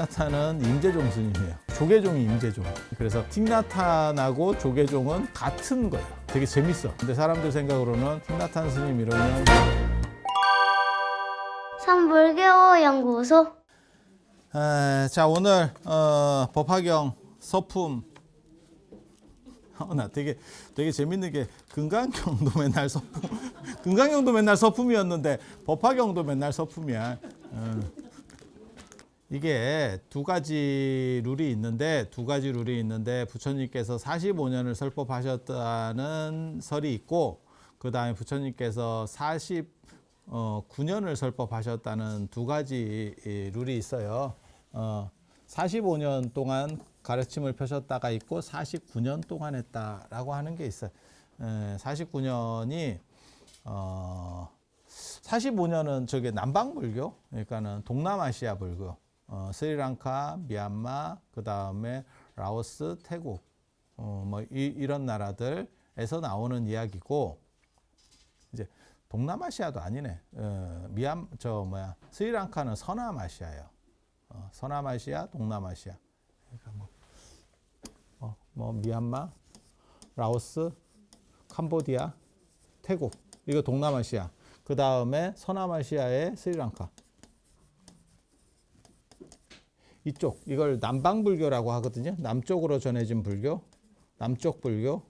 틱나타는 임재종 스님이에요. 조계종이 임재종. 그래서 틱나타하고 조계종은 같은 거예요. 되게 재밌어. 근데 사람들 생각으로는 틱나탄 스님 이러면 삼불교 연구소. 자, 오늘 법화경 서품. 나 되게 재밌는 게 금강경도 맨날 서품, 금강경도 맨날 서품이었는데 법화경도 맨날 서품이야. 이게 두 가지 룰이 있는데 부처님께서 45년을 설법하셨다는 설이 있고, 그 다음에 부처님께서 49년을 설법하셨다는 두 가지 룰이 있어요. 45년 동안 가르침을 펴셨다가 있고 49년 동안 했다라고 하는 게 있어요. 49년이 45년은 저게 남방불교, 그러니까는 동남아시아 불교, 스리랑카, 미얀마, 그 다음에 라오스, 태국, 이런 나라들에서 나오는 이야기고, 이제 동남아시아도 아니네. 스리랑카는 서남아시아예요. 서남아시아, 동남아시아. 그러니까 미얀마, 라오스, 캄보디아, 태국. 이거 동남아시아. 그 다음에 서남아시아의 스리랑카. 이쪽, 이걸 남방불교라고 하거든요. 남쪽으로 전해진 불교, 남쪽 불교,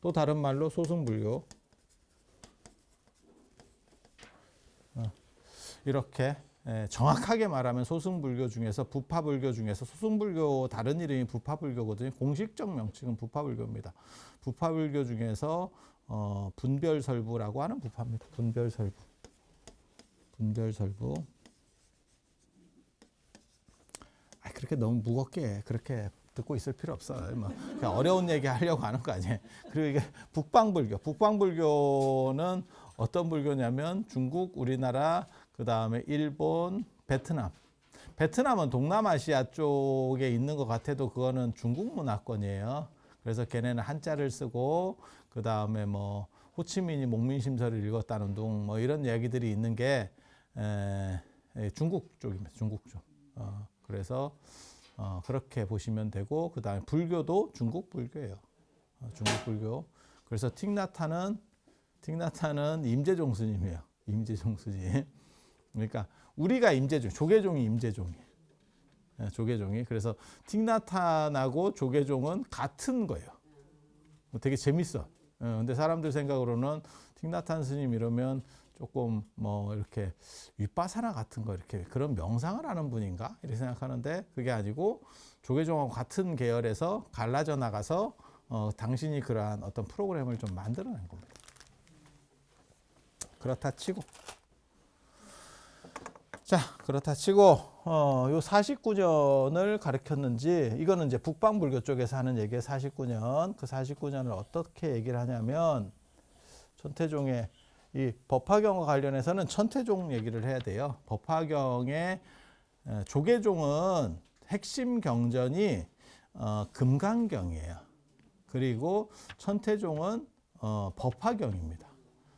또 다른 말로 소승불교. 이렇게 정확하게 말하면 소승불교 중에서 부파불교 중에서 소승불교 다른 이름이 부파불교거든요. 공식적 명칭은 부파불교입니다. 부파불교 중에서 분별설부라고 하는 부파입니다. 분별설부. 그렇게 너무 무겁게 그렇게 듣고 있을 필요 없어. 그냥 어려운 얘기 하려고 하는 거 아니에요. 그리고 이게 북방불교는 어떤 불교냐면 중국, 우리나라, 그 다음에 일본, 베트남. 베트남은 동남아시아 쪽에 있는 것 같아도 그거는 중국 문화권이에요. 그래서 걔네는 한자를 쓰고, 그 다음에 호치민이 목민심서를 읽었다는 둥, 이런 이야기들이 있는 게 중국 쪽입니다. 중국 쪽. 그래서 그렇게 보시면 되고, 그 다음에 불교도 중국 불교예요. 중국 불교. 그래서 틱나타는 임재종 스님이에요. 임재종 스님. 그러니까 우리가 임재종, 조계종이 임재종이에요. 조계종이. 그래서 틱나탄하고 조계종은 같은 거예요. 되게 재밌어. 근데 사람들 생각으로는 틱나탄 스님 이러면 조금 이렇게 윗바사나 같은 거 이렇게 그런 명상을 하는 분인가 이렇게 생각하는데, 그게 아니고 조계종하고 같은 계열에서 갈라져 나가서 당신이 그러한 어떤 프로그램을 좀 만들어낸 겁니다. 그렇다 치고 요 49년을 가르쳤는지, 이거는 이제 북방불교 쪽에서 하는 얘기예요. 49년. 그 49년을 어떻게 얘기를 하냐면, 천태종의 이 법화경과 관련해서는 천태종 얘기를 해야 돼요. 법화경의 조계종은 핵심 경전이 금강경이에요. 그리고 천태종은 법화경입니다.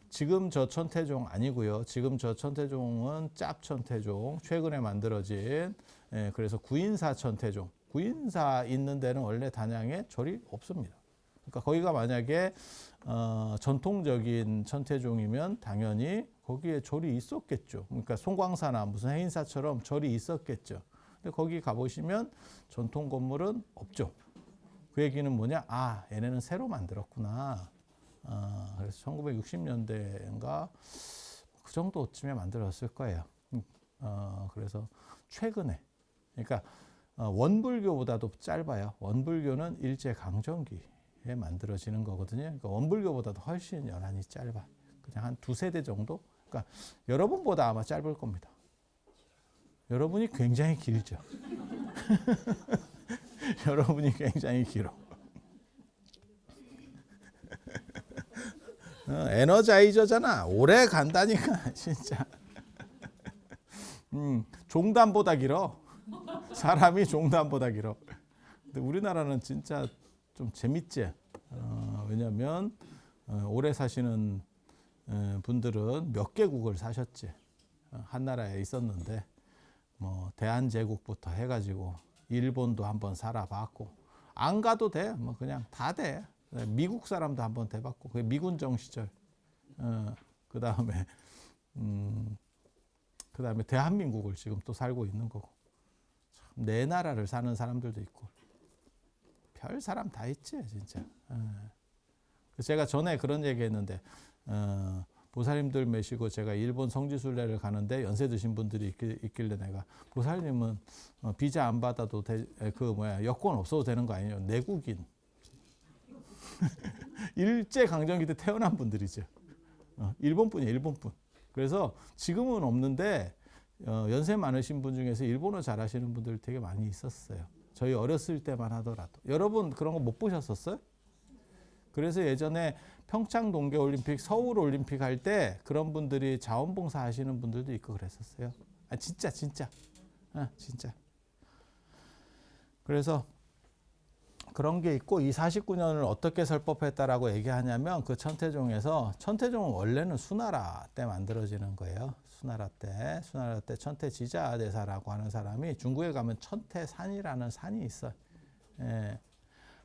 지금 저 천태종 아니고요. 지금 저 천태종은 짭천태종, 최근에 만들어진, 그래서 구인사 천태종. 구인사 있는 데는 원래 단양에 절이 없습니다. 그러니까 거기가 만약에 전통적인 천태종이면 당연히 거기에 절이 있었겠죠. 그러니까 송광사나 무슨 해인사처럼 절이 있었겠죠. 근데 거기 가보시면 전통 건물은 없죠. 그 얘기는 뭐냐? 얘네는 새로 만들었구나. 그래서 1960년대인가 그 정도쯤에 만들었을 거예요. 그래서 최근에, 그러니까 원불교보다도 짧아요. 원불교는 일제강점기에 만들어지는 거거든요. 그러니까 원불교보다도 훨씬 연한이 짧아. 그냥 한 두세 대 정도? 그러니까 여러분보다 아마 짧을 겁니다. 여러분이 굉장히 길죠. 여러분이 굉장히 길어. 에너자이저잖아. 오래 간다니까 진짜. 종단보다 길어. 사람이 종단보다 길어. 근데 우리나라는 진짜 좀 재밌지. 왜냐하면 오래 사시는 분들은 몇 개국을 사셨지. 한 나라에 있었는데 뭐 대한제국부터 해가지고 일본도 한번 살아봤고 안 가도 돼. 뭐 그냥 다 돼. 미국 사람도 한번 돼봤고 그 미군정 시절. 그다음에 그다음에 대한민국을 지금 또 살고 있는 거고 참, 내 나라를 사는 사람들도 있고 별 사람 다 있지 진짜. 제가 전에 그런 얘기했는데 보살님들 모시고 제가 일본 성지순례를 가는데 연세 드신 분들이 있길래 내가 보살님은 비자 안 받아도 여권 없어도 되는 거 아니에요? 내국인 일제 강점기 때 태어난 분들이죠. 일본 분이에요, 일본 분. 그래서 지금은 없는데 연세 많으신 분 중에서 일본어 잘하시는 분들 되게 많이 있었어요. 저희 어렸을 때만 하더라도. 여러분 그런 거 못 보셨었어요? 그래서 예전에 평창 동계올림픽, 서울올림픽 할 때 그런 분들이 자원봉사 하시는 분들도 있고 그랬었어요. 진짜. 진짜. 그래서 그런 게 있고 이 49년을 어떻게 설법했다라고 얘기하냐면 그 천태종에서 천태종은 원래는 수나라 때 만들어지는 거예요. 수나라 때 천태지자대사라고 하는 사람이 중국에 가면 천태산이라는 산이 있어요.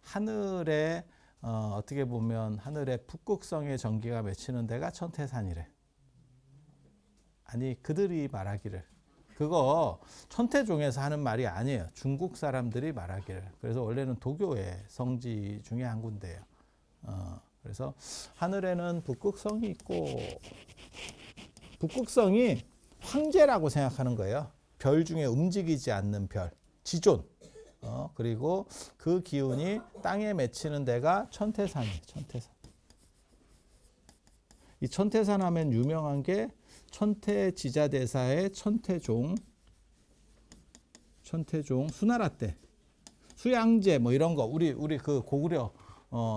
하늘에 어떻게 보면 하늘에 북극성의 전기가 맺히는 데가 천태산이래. 아니 그들이 말하기를 그거 천태종에서 하는 말이 아니에요. 중국 사람들이 말하기를. 그래서 원래는 도교의 성지 중에 한 군데예요. 그래서 하늘에는 북극성이 있고 북극성이 황제라고 생각하는 거예요. 별 중에 움직이지 않는 별, 지존. 그리고 그 기운이 땅에 맺히는 데가 천태산이에요. 천태산. 이 천태산 하면 유명한 게 천태지자대사의 천태종 수나라 때 수양제 뭐 이런 거 우리 그 고구려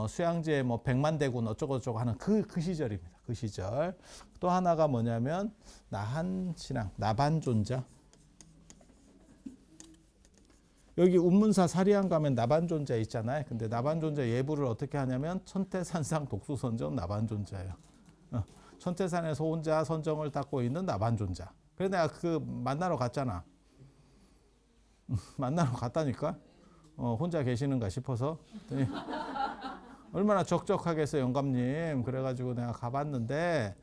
수양제 뭐 백만대군 어쩌고저쩌고 하는 그 시절입니다. 그 시절. 또 하나가 뭐냐면 나한신앙 나반존자. 여기 운문사 사리안 가면 나반존자 있잖아요. 근데 나반존자 예부를 어떻게 하냐면 천태산상 독수선정 나반존자예요. 천태산에서 혼자 선정을 닦고 있는 나반존자. 그래서 내가 그 만나러 갔잖아. 만나러 갔다니까. 혼자 계시는가 싶어서. 얼마나 적적하겠어요, 영감님. 그래가지고 내가 가봤는데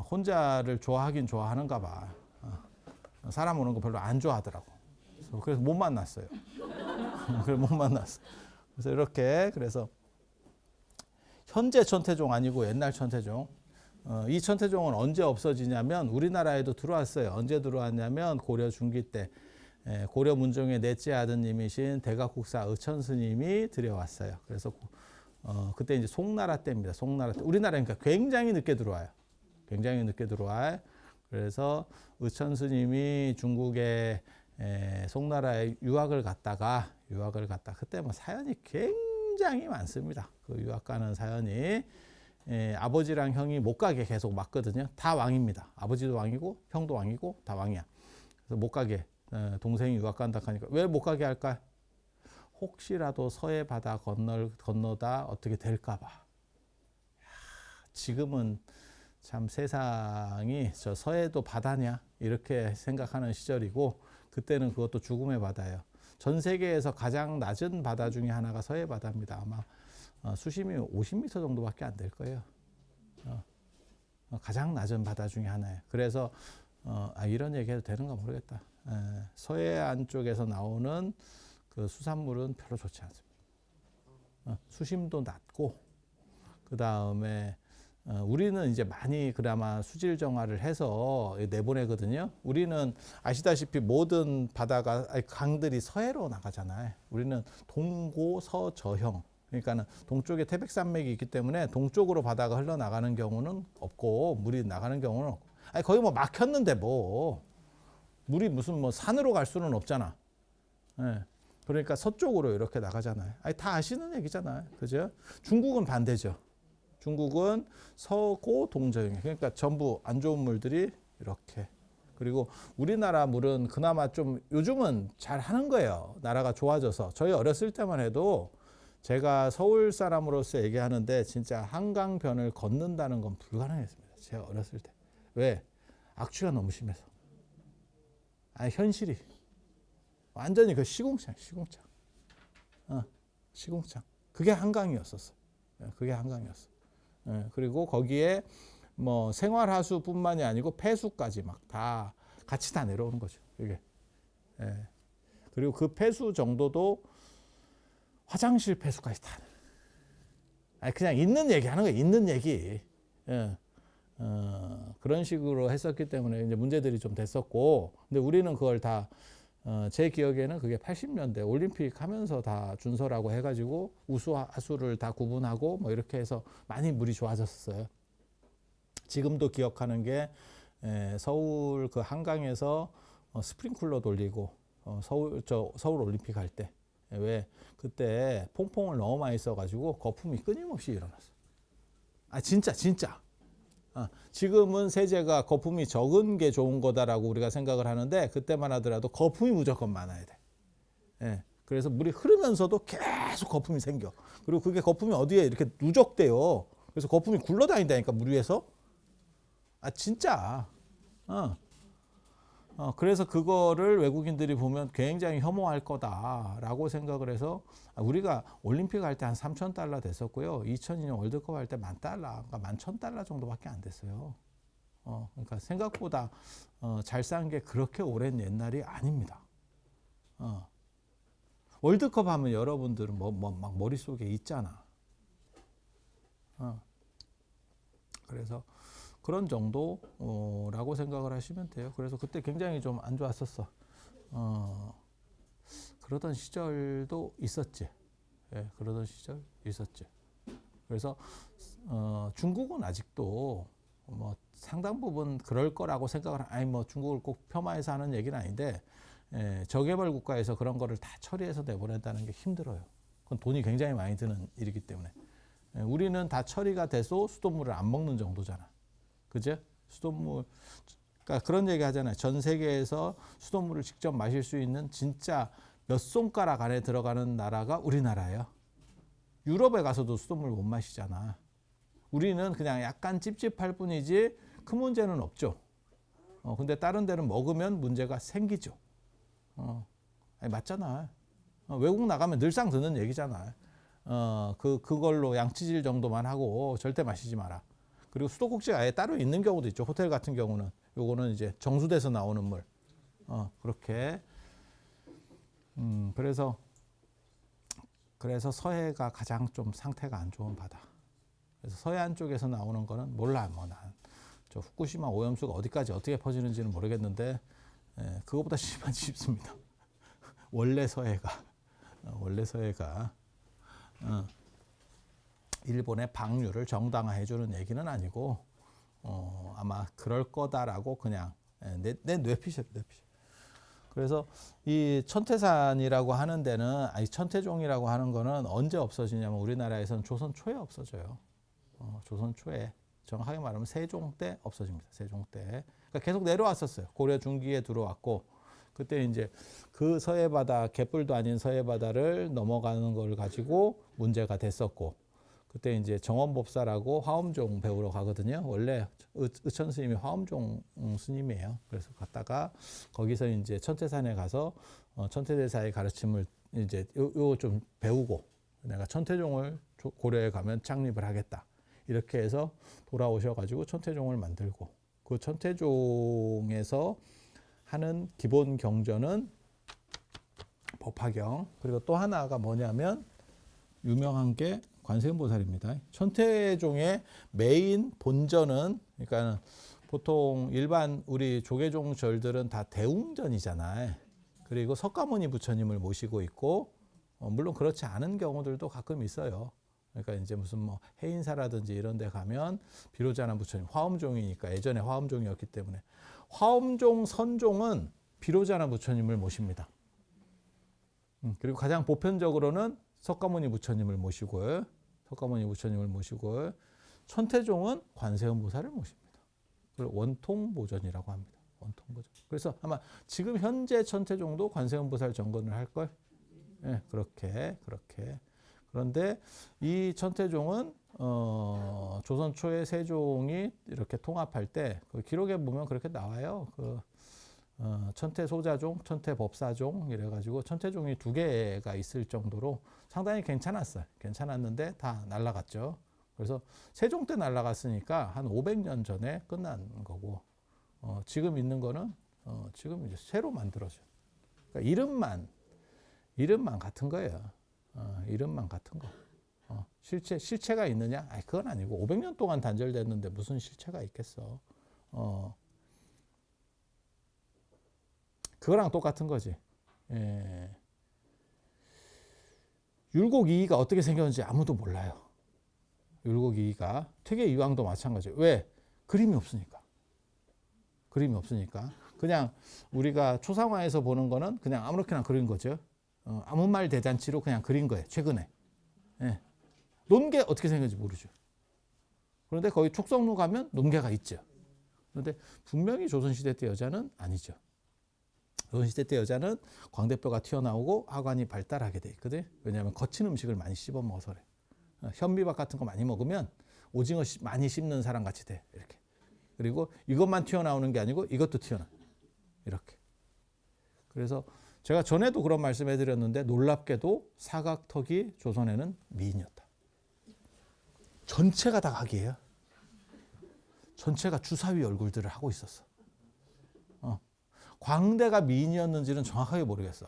혼자를 좋아하긴 좋아하는가 봐. 사람 오는 거 별로 안 좋아하더라고. 그래서 못 만났어요. 그래서 못 만났어. 그래서 이렇게 그래서 현재 천태종 아니고 옛날 천태종. 이 천태종은 언제 없어지냐면 우리나라에도 들어왔어요. 언제 들어왔냐면 고려 중기 때 고려 문종의 넷째 아드님이신 대각국사 의천스님이 들여왔어요. 그래서 그때 이제 송나라 때입니다. 송나라 때. 우리나라니까 굉장히 늦게 들어와요. 굉장히 늦게 들어와요. 그래서 의천스님이 중국의 송나라에 유학을 갔다가 그때 뭐 사연이 굉장히 많습니다. 그 유학 가는 사연이 아버지랑 형이 못 가게 계속 막거든요. 다 왕입니다. 아버지도 왕이고 형도 왕이고 다 왕이야. 그래서 못 가게 동생이 유학 간다 하니까 왜 못 가게 할까? 혹시라도 서해 바다 건너다 어떻게 될까 봐. 지금은 참 세상이 저 서해도 바다냐 이렇게 생각하는 시절이고 그때는 그것도 죽음의 바다예요. 전 세계에서 가장 낮은 바다 중에 하나가 서해 바다입니다. 아마 수심이 50m 정도밖에 안 될 거예요. 가장 낮은 바다 중에 하나예요. 그래서 이런 얘기해도 되는가 모르겠다. 서해안 쪽에서 나오는 그 수산물은 별로 좋지 않습니다. 수심도 낮고 그 다음에 우리는 이제 많이 그나마 수질 정화를 해서 내보내거든요. 우리는 아시다시피 모든 바다가 강들이 서해로 나가잖아요. 우리는 동고 서저형. 그러니까는 동쪽에 태백산맥이 있기 때문에 동쪽으로 바다가 흘러나가는 경우는 없고 물이 나가는 경우는 없고. 거기 뭐 막혔는데 뭐 물이 무슨 뭐 산으로 갈 수는 없잖아. 그러니까 서쪽으로 이렇게 나가잖아요. 다 아시는 얘기잖아요. 그죠? 중국은 반대죠. 중국은 서고 동저형. 그러니까 전부 안 좋은 물들이 이렇게. 그리고 우리나라 물은 그나마 좀 요즘은 잘 하는 거예요. 나라가 좋아져서. 저희 어렸을 때만 해도 제가 서울 사람으로서 얘기하는데 진짜 한강변을 걷는다는 건 불가능했습니다. 제가 어렸을 때. 왜? 악취가 너무 심해서. 아니 현실이 완전히 그 시궁창. 시궁창. 그게 한강이었었어. 그게 한강이었어. 그리고 거기에 뭐 생활하수뿐만이 아니고 폐수까지 막 다 같이 다 내려오는 거죠. 이게. 그리고 그 폐수 정도도 화장실 폐수까지 다. 아니 그냥 있는 얘기 하는 거예요. 있는 얘기. 그런 식으로 했었기 때문에 이제 문제들이 좀 됐었고, 근데 우리는 그걸 다 제 기억에는 그게 80년대 올림픽 하면서 다 준서라고 해가지고 우수 하수를 다 구분하고 뭐 이렇게 해서 많이 물이 좋아졌어요. 지금도 기억하는 게 서울 그 한강에서 스프링클러 돌리고 서울 올림픽 할 때 왜 그때 퐁퐁을 너무 많이 써가지고 거품이 끊임없이 일어났어. 아 진짜. 지금은 세제가 거품이 적은 게 좋은 거다라고 우리가 생각을 하는데 그때만 하더라도 거품이 무조건 많아야 돼. 그래서 물이 흐르면서도 계속 거품이 생겨. 그리고 그게 거품이 어디에 이렇게 누적돼요. 그래서 거품이 굴러다닌다니까 물 위에서. 아 진짜. 그래서 그거를 외국인들이 보면 굉장히 혐오할 거다라고 생각을 해서 우리가 올림픽 할 때 한 3,000달러 됐었고요. 2002년 월드컵 할 때 10,000달러, 그러니까 11,000달러 정도밖에 안 됐어요. 그러니까 생각보다 잘 산 게 그렇게 오랜 옛날이 아닙니다. 월드컵 하면 여러분들은 막 머릿속에 있잖아. 그래서 그런 정도라고 생각을 하시면 돼요. 그래서 그때 굉장히 좀 안 좋았었어. 그러던 시절도 있었지. 그러던 시절 있었지. 그래서 중국은 아직도 뭐 상당 부분 그럴 거라고 생각을 아니 뭐 중국을 꼭 폄하해서 하는 얘기는 아닌데 저개발 국가에서 그런 거를 다 처리해서 내보낸다는 게 힘들어요. 그건 돈이 굉장히 많이 드는 일이기 때문에 우리는 다 처리가 돼서 수돗물을 안 먹는 정도잖아. 그죠? 수돗물, 그러니까 그런 얘기 하잖아요. 전 세계에서 수돗물을 직접 마실 수 있는 진짜 몇 손가락 안에 들어가는 나라가 우리나라예요. 유럽에 가서도 수돗물 못 마시잖아. 우리는 그냥 약간 찝찝할 뿐이지 큰 문제는 없죠. 근데 다른 데는 먹으면 문제가 생기죠. 아니, 맞잖아. 외국 나가면 늘상 듣는 얘기잖아. 그걸로 양치질 정도만 하고 절대 마시지 마라. 그리고 수도꼭지가 아예 따로 있는 경우도 있죠. 호텔 같은 경우는. 요거는 이제 정수돼서 나오는 물. 그렇게. 그래서 서해가 가장 좀 상태가 안 좋은 바다. 그래서 서해안 쪽에서 나오는 거는 몰라. 뭐 난 저 후쿠시마 오염수가 어디까지 어떻게 퍼지는지는 모르겠는데 그거보다 심하지 싶습니다. 원래 서해가 일본의 방류를 정당화해주는 얘기는 아니고 아마 그럴 거다라고 그냥 내 뇌피셜. 그래서 이 천태산이라고 하는 데는 아니 천태종이라고 하는 거는 언제 없어지냐면 우리나라에서는 조선 초에 없어져요. 조선 초에 정확하게 말하면 세종 때 없어집니다. 세종 때. 그러니까 계속 내려왔었어요. 고려 중기에 들어왔고 그때 이제 그 서해바다 갯불도 아닌 서해바다를 넘어가는 걸 가지고 문제가 됐었고 그때 이제 정원법사라고 화엄종 배우러 가거든요. 원래 의천 스님이 화엄종 스님이에요. 그래서 갔다가 거기서 이제 천태산에 가서 천태대사의 가르침을 이제 요 좀 배우고 내가 천태종을 고려에 가면 창립을 하겠다. 이렇게 해서 돌아오셔가지고 천태종을 만들고 그 천태종에서 하는 기본 경전은 법화경 그리고 또 하나가 뭐냐면 유명한 게 관세음보살입니다. 천태종의 메인 본전은 그러니까 보통 일반 우리 조계종 절들은 다 대웅전이잖아요. 그리고 석가모니 부처님을 모시고 있고 물론 그렇지 않은 경우들도 가끔 있어요. 그러니까 이제 무슨 뭐 해인사라든지 이런 데 가면 비로자나 부처님 화엄종이니까 예전에 화엄종이었기 때문에 화엄종 선종은 비로자나 부처님을 모십니다. 그리고 가장 보편적으로는 석가모니 부처님을 모시고 천태종은 관세음보살을 모십니다. 그걸 원통보전이라고 합니다. 원통보전. 그래서 아마 지금 현재 천태종도 관세음보살 정건을 할 걸. 네, 그렇게. 그런데 이 천태종은 조선 초에 세종이 이렇게 통합할 때 그 기록에 보면 그렇게 나와요. 천태소자종, 천태법사종 이래가지고 천태종이 2개가 있을 정도로 상당히 괜찮았어요. 괜찮았는데 다 날아갔죠. 그래서 세종 때 날아갔으니까 한 500년 전에 끝난 거고, 지금 있는 거는 지금 이제 새로 만들어져. 그러니까 이름만 같은 거예요. 이름만 같은 거. 실체가 있느냐? 아니, 그건 아니고 500년 동안 단절됐는데 무슨 실체가 있겠어. 그거랑 똑같은 거지. 예. 율곡이의가 어떻게 생겼는지 아무도 몰라요. 율곡이의가 퇴계이황도 마찬가지예요. 왜? 그림이 없으니까. 그림이 없으니까. 그냥 우리가 초상화에서 보는 거는 그냥 아무렇게나 그린 거죠. 아무 말 대잔치로 그냥 그린 거예요. 최근에. 예. 논개 어떻게 생겼는지 모르죠. 그런데 거기 촉성루 가면 논개가 있죠. 그런데 분명히 조선시대 때 여자는 아니죠. 조선시대 때 여자는 광대뼈가 튀어나오고 하관이 발달하게 돼 있거든. 왜냐하면 거친 음식을 많이 씹어 먹어서 그래. 현미밥 같은 거 많이 먹으면 오징어 많이 씹는 사람 같이 돼. 이렇게. 그리고 이것만 튀어나오는 게 아니고 이것도 튀어나와. 이렇게. 그래서 제가 전에도 그런 말씀해드렸는데 놀랍게도 사각턱이 조선에는 미인이었다. 전체가 다 각이에요. 전체가 주사위 얼굴들을 하고 있었어. 광대가 미인이었는지는 정확하게 모르겠어.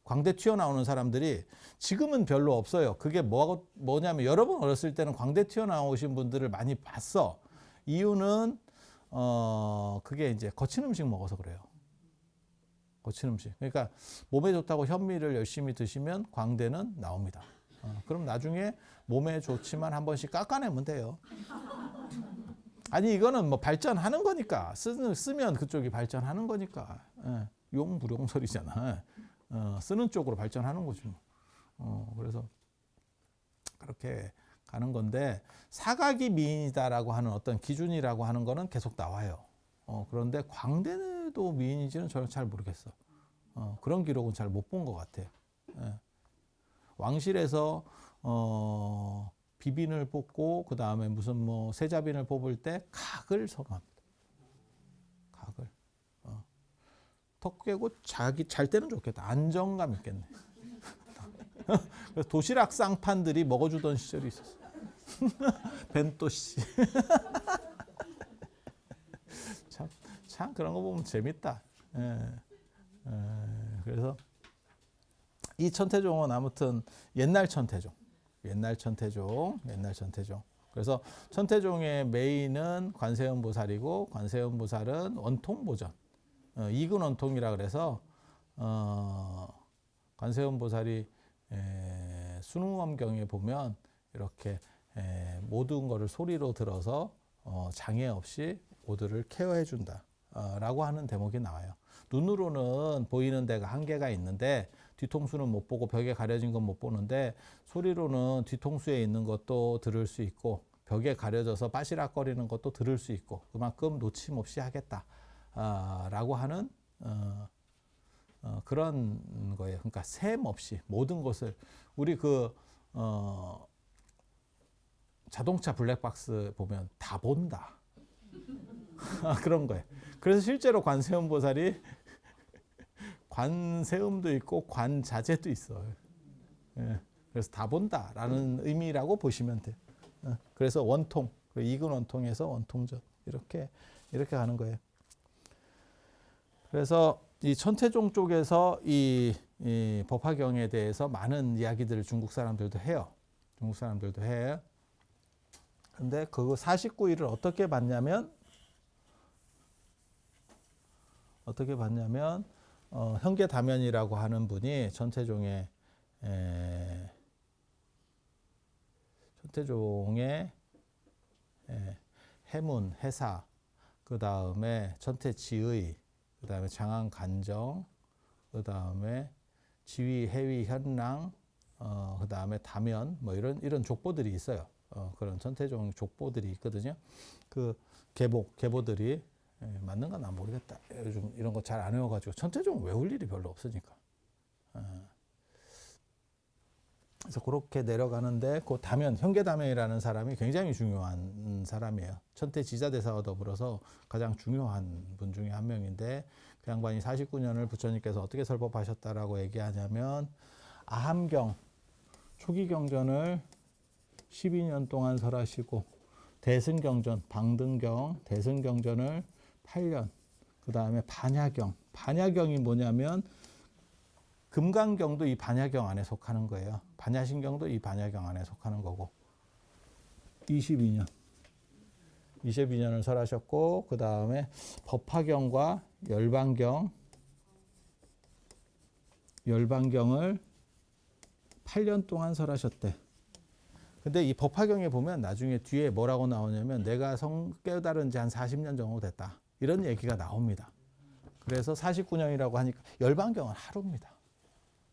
광대 튀어나오는 사람들이 지금은 별로 없어요. 그게 뭐냐면 여러분 어렸을 때는 광대 튀어나오신 분들을 많이 봤어. 이유는 그게 이제 거친 음식 먹어서 그래요. 거친 음식. 그러니까 몸에 좋다고 현미를 열심히 드시면 광대는 나옵니다. 그럼 나중에 몸에 좋지만 한 번씩 깎아내면 돼요. 아니 이거는 뭐 발전하는 거니까 쓰면 그쪽이 발전하는 거니까. 용불용설이잖아. 쓰는 쪽으로 발전하는 거지. 그래서 그렇게 가는 건데 사각이 미인이다라고 하는 어떤 기준이라고 하는 거는 계속 나와요. 그런데 광대도 미인인지는 저는 잘 모르겠어. 그런 기록은 잘 못 본 것 같아. 왕실에서 비빈을 뽑고 그 다음에 무슨 뭐 세자빈을 뽑을 때 각을 선호합니다. 각을. 턱 깨고 자기 잘 때는 좋겠다. 안정감 있겠네. 그래서 도시락 쌍판들이 먹어주던 시절이 있었어. 벤또 씨. 참 그런 거 보면 재밌다. 그래서 이 천태종은 아무튼 옛날 천태종. 그래서 천태종의 메인은 관세음보살이고 관세음보살은 원통보전. 이근 원통이라 그래서 관세음보살이 순응엄경에 보면 이렇게 모든 거를 소리로 들어서 장애 없이 모두를 케어해 준다 라고 하는 대목이 나와요. 눈으로는 보이는 데가 한계가 있는데 뒤통수는 못 보고 벽에 가려진 건 못 보는데 소리로는 뒤통수에 있는 것도 들을 수 있고 벽에 가려져서 빠시락거리는 것도 들을 수 있고 그만큼 놓침없이 하겠다 라고 하는 그런 거예요. 그러니까 셈 없이 모든 것을 우리 자동차 블랙박스 보면 다 본다. 그런 거예요. 그래서 실제로 관세음보살이 관세음도 있고 관자재도 있어요. 그래서 다 본다라는 의미라고 보시면 돼요. 그래서 원통, 이근 원통에서 원통전 이렇게 가는 거예요. 그래서 이 천태종 쪽에서 이 법화경에 대해서 많은 이야기들을 중국 사람들도 해요. 근데 그 49일을 어떻게 봤냐면 현계다면이라고 하는 분이 천태종의 해문, 해사, 그 다음에 천태지의, 그 다음에 장안간정, 그 다음에 지위, 해위, 현랑, 그 다음에 다면, 뭐 이런 족보들이 있어요. 그런 천태종 족보들이 있거든요. 그 계보들이 맞는 건 난 모르겠다. 요즘 이런 거 잘 안 외워가지고 천태종 외울 일이 별로 없으니까. 그래서 그렇게 내려가는데 그 다면 현계다면이라는 사람이 굉장히 중요한 사람이에요. 천태 지자대사와 더불어서 가장 중요한 분 중에 한 명인데 그 양반이 49년을 부처님께서 어떻게 설법하셨다라고 얘기하냐면 아함경 초기 경전을 12년 동안 설하시고 대승경전 방등경 대승경전을 8년 그 다음에 반야경이 뭐냐면 금강경도 이 반야경 안에 속하는 거예요. 반야신경도 이 반야경 안에 속하는 거고 22년을 설하셨고 그 다음에 법화경과 열반경을 8년 동안 설하셨대. 근데 이 법화경에 보면 나중에 뒤에 뭐라고 나오냐면 내가 깨달은 지 한 40년 정도 됐다. 이런 얘기가 나옵니다. 그래서 49년이라고 하니까 열반경은 하루입니다.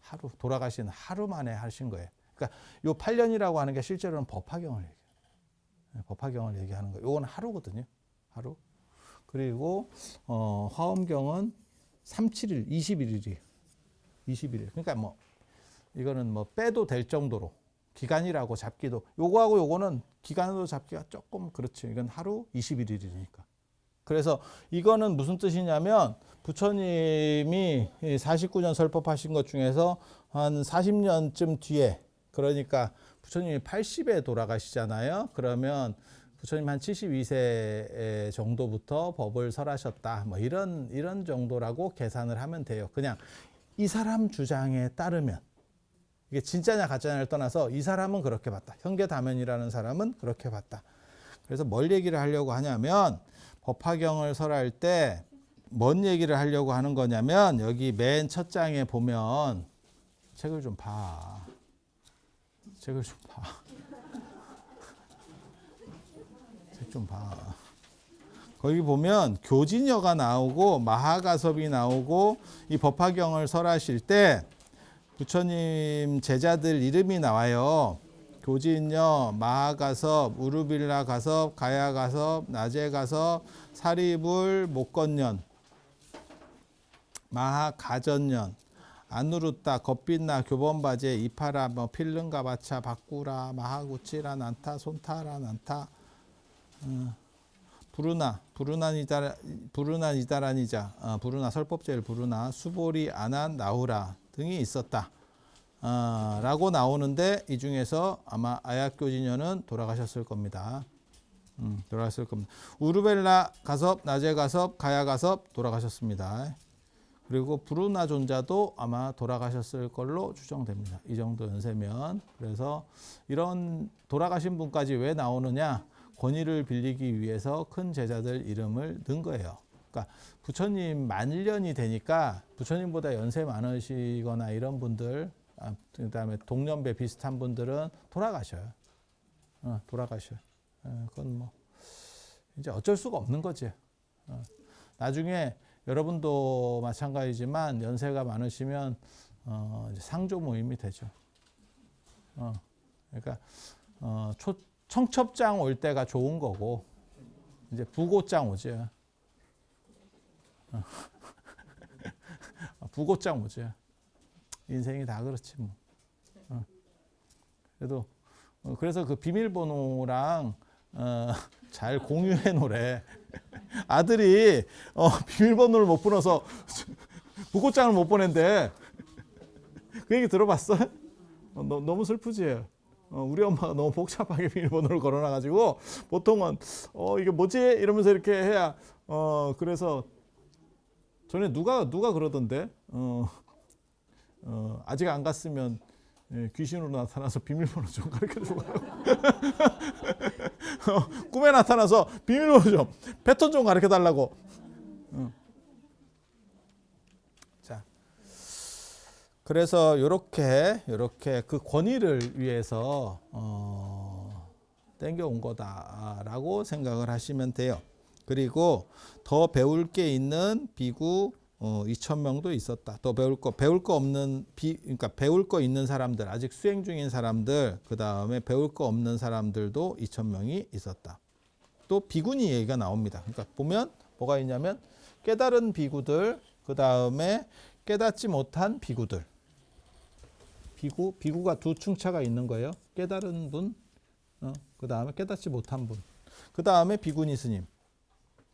하루 돌아가신 하루 만에 하신 거예요. 그러니까 요 8년이라고 하는 게 실제로는 법화경을 얘기해요. 법화경을 얘기하는 거예요. 요건 하루거든요. 하루. 그리고 화엄경은 37일, 21일이에요. 21일. 그러니까 뭐 이거는 뭐 빼도 될 정도로 기간이라고 잡기도 요거하고 요거는 기간으로 잡기가 조금 그렇죠. 이건 하루 21일이니까. 그래서 이거는 무슨 뜻이냐면 부처님이 49년 설법하신 것 중에서 한 40년쯤 뒤에 그러니까 부처님이 80에 돌아가시잖아요. 그러면 부처님 한 72세 정도부터 법을 설하셨다. 뭐 이런 정도라고 계산을 하면 돼요. 그냥 이 사람 주장에 따르면 이게 진짜냐 가짜냐를 떠나서 이 사람은 그렇게 봤다. 현계다면이라는 사람은 그렇게 봤다. 그래서 뭘 얘기를 하려고 하냐면 법화경을 설할 때 뭔 얘기를 하려고 하는 거냐면 여기 맨 첫 장에 보면 책을 좀 봐. 책 좀 봐. 거기 보면 교진여가 나오고 마하가섭이 나오고 이 법화경을 설하실 때 부처님 제자들 이름이 나와요. 교진여, 마하가섭, 우르빌라가섭, 가야가섭, 나제가섭, 사리불, 목건년, 마하가전년, 아누루따, 겁빛나, 교범바제, 이파라, 뭐 필름가바차, 바꾸라, 마하구치라, 난타, 손타라, 난타, 부르나니다라니자, 부르나 설법제일 부르나, 수보리, 아난, 나후라 등이 있었다. 라고 나오는데 이 중에서 아마 아약교진여는 돌아가셨을 겁니다. 돌아가셨을 겁니다. 우르벨라 가섭, 나제 가섭, 가야 가섭 돌아가셨습니다. 그리고 부르나 존자도 아마 돌아가셨을 걸로 추정됩니다. 이 정도 연세면. 그래서 이런 돌아가신 분까지 왜 나오느냐? 권위를 빌리기 위해서 큰 제자들 이름을 넣은 거예요. 그러니까 부처님 만년이 되니까 부처님보다 연세 많으시거나 이런 분들, 그다음에 동년배 비슷한 분들은 돌아가셔요. 돌아가셔요. 그건 뭐 이제 어쩔 수가 없는 거지. 나중에 여러분도 마찬가지지만 연세가 많으시면 이제 상조 모임이 되죠. 그러니까 청첩장 올 때가 좋은 거고 이제 부고장 오지. 부고장 오지. 인생이 다 그렇지 뭐. 그래도 그래서 그 비밀번호랑 잘 공유해 놓으래. 아들이 비밀번호를 못 끊어서 부고장을 못 보낸대. 그 얘기 들어봤어? 너무 슬프지? 우리 엄마가 너무 복잡하게 비밀번호를 걸어놔가지고 보통은 이게 뭐지? 이러면서 이렇게 해야 그래서 전에 누가 그러던데 아직 안 갔으면 귀신으로 나타나서 비밀번호 좀 가르쳐주고 꿈에 나타나서 비밀번호 좀 패턴 좀 가르쳐달라고. 자, 그래서 요렇게 그 권위를 위해서 땡겨온 거다라고 생각을 하시면 돼요. 그리고 더 배울 게 있는 비구 2,000명도 있었다. 또 배울 거 없는 그러니까 배울 거 있는 사람들, 아직 수행 중인 사람들, 그 다음에 배울 거 없는 사람들도 2,000명이 있었다. 또 비구니 얘기가 나옵니다. 그러니까 보면 뭐가 있냐면 깨달은 비구들, 그 다음에 깨닫지 못한 비구들. 비구가 두 충차가 있는 거예요. 깨달은 분, 그 다음에 깨닫지 못한 분. 그 다음에 비구니 스님.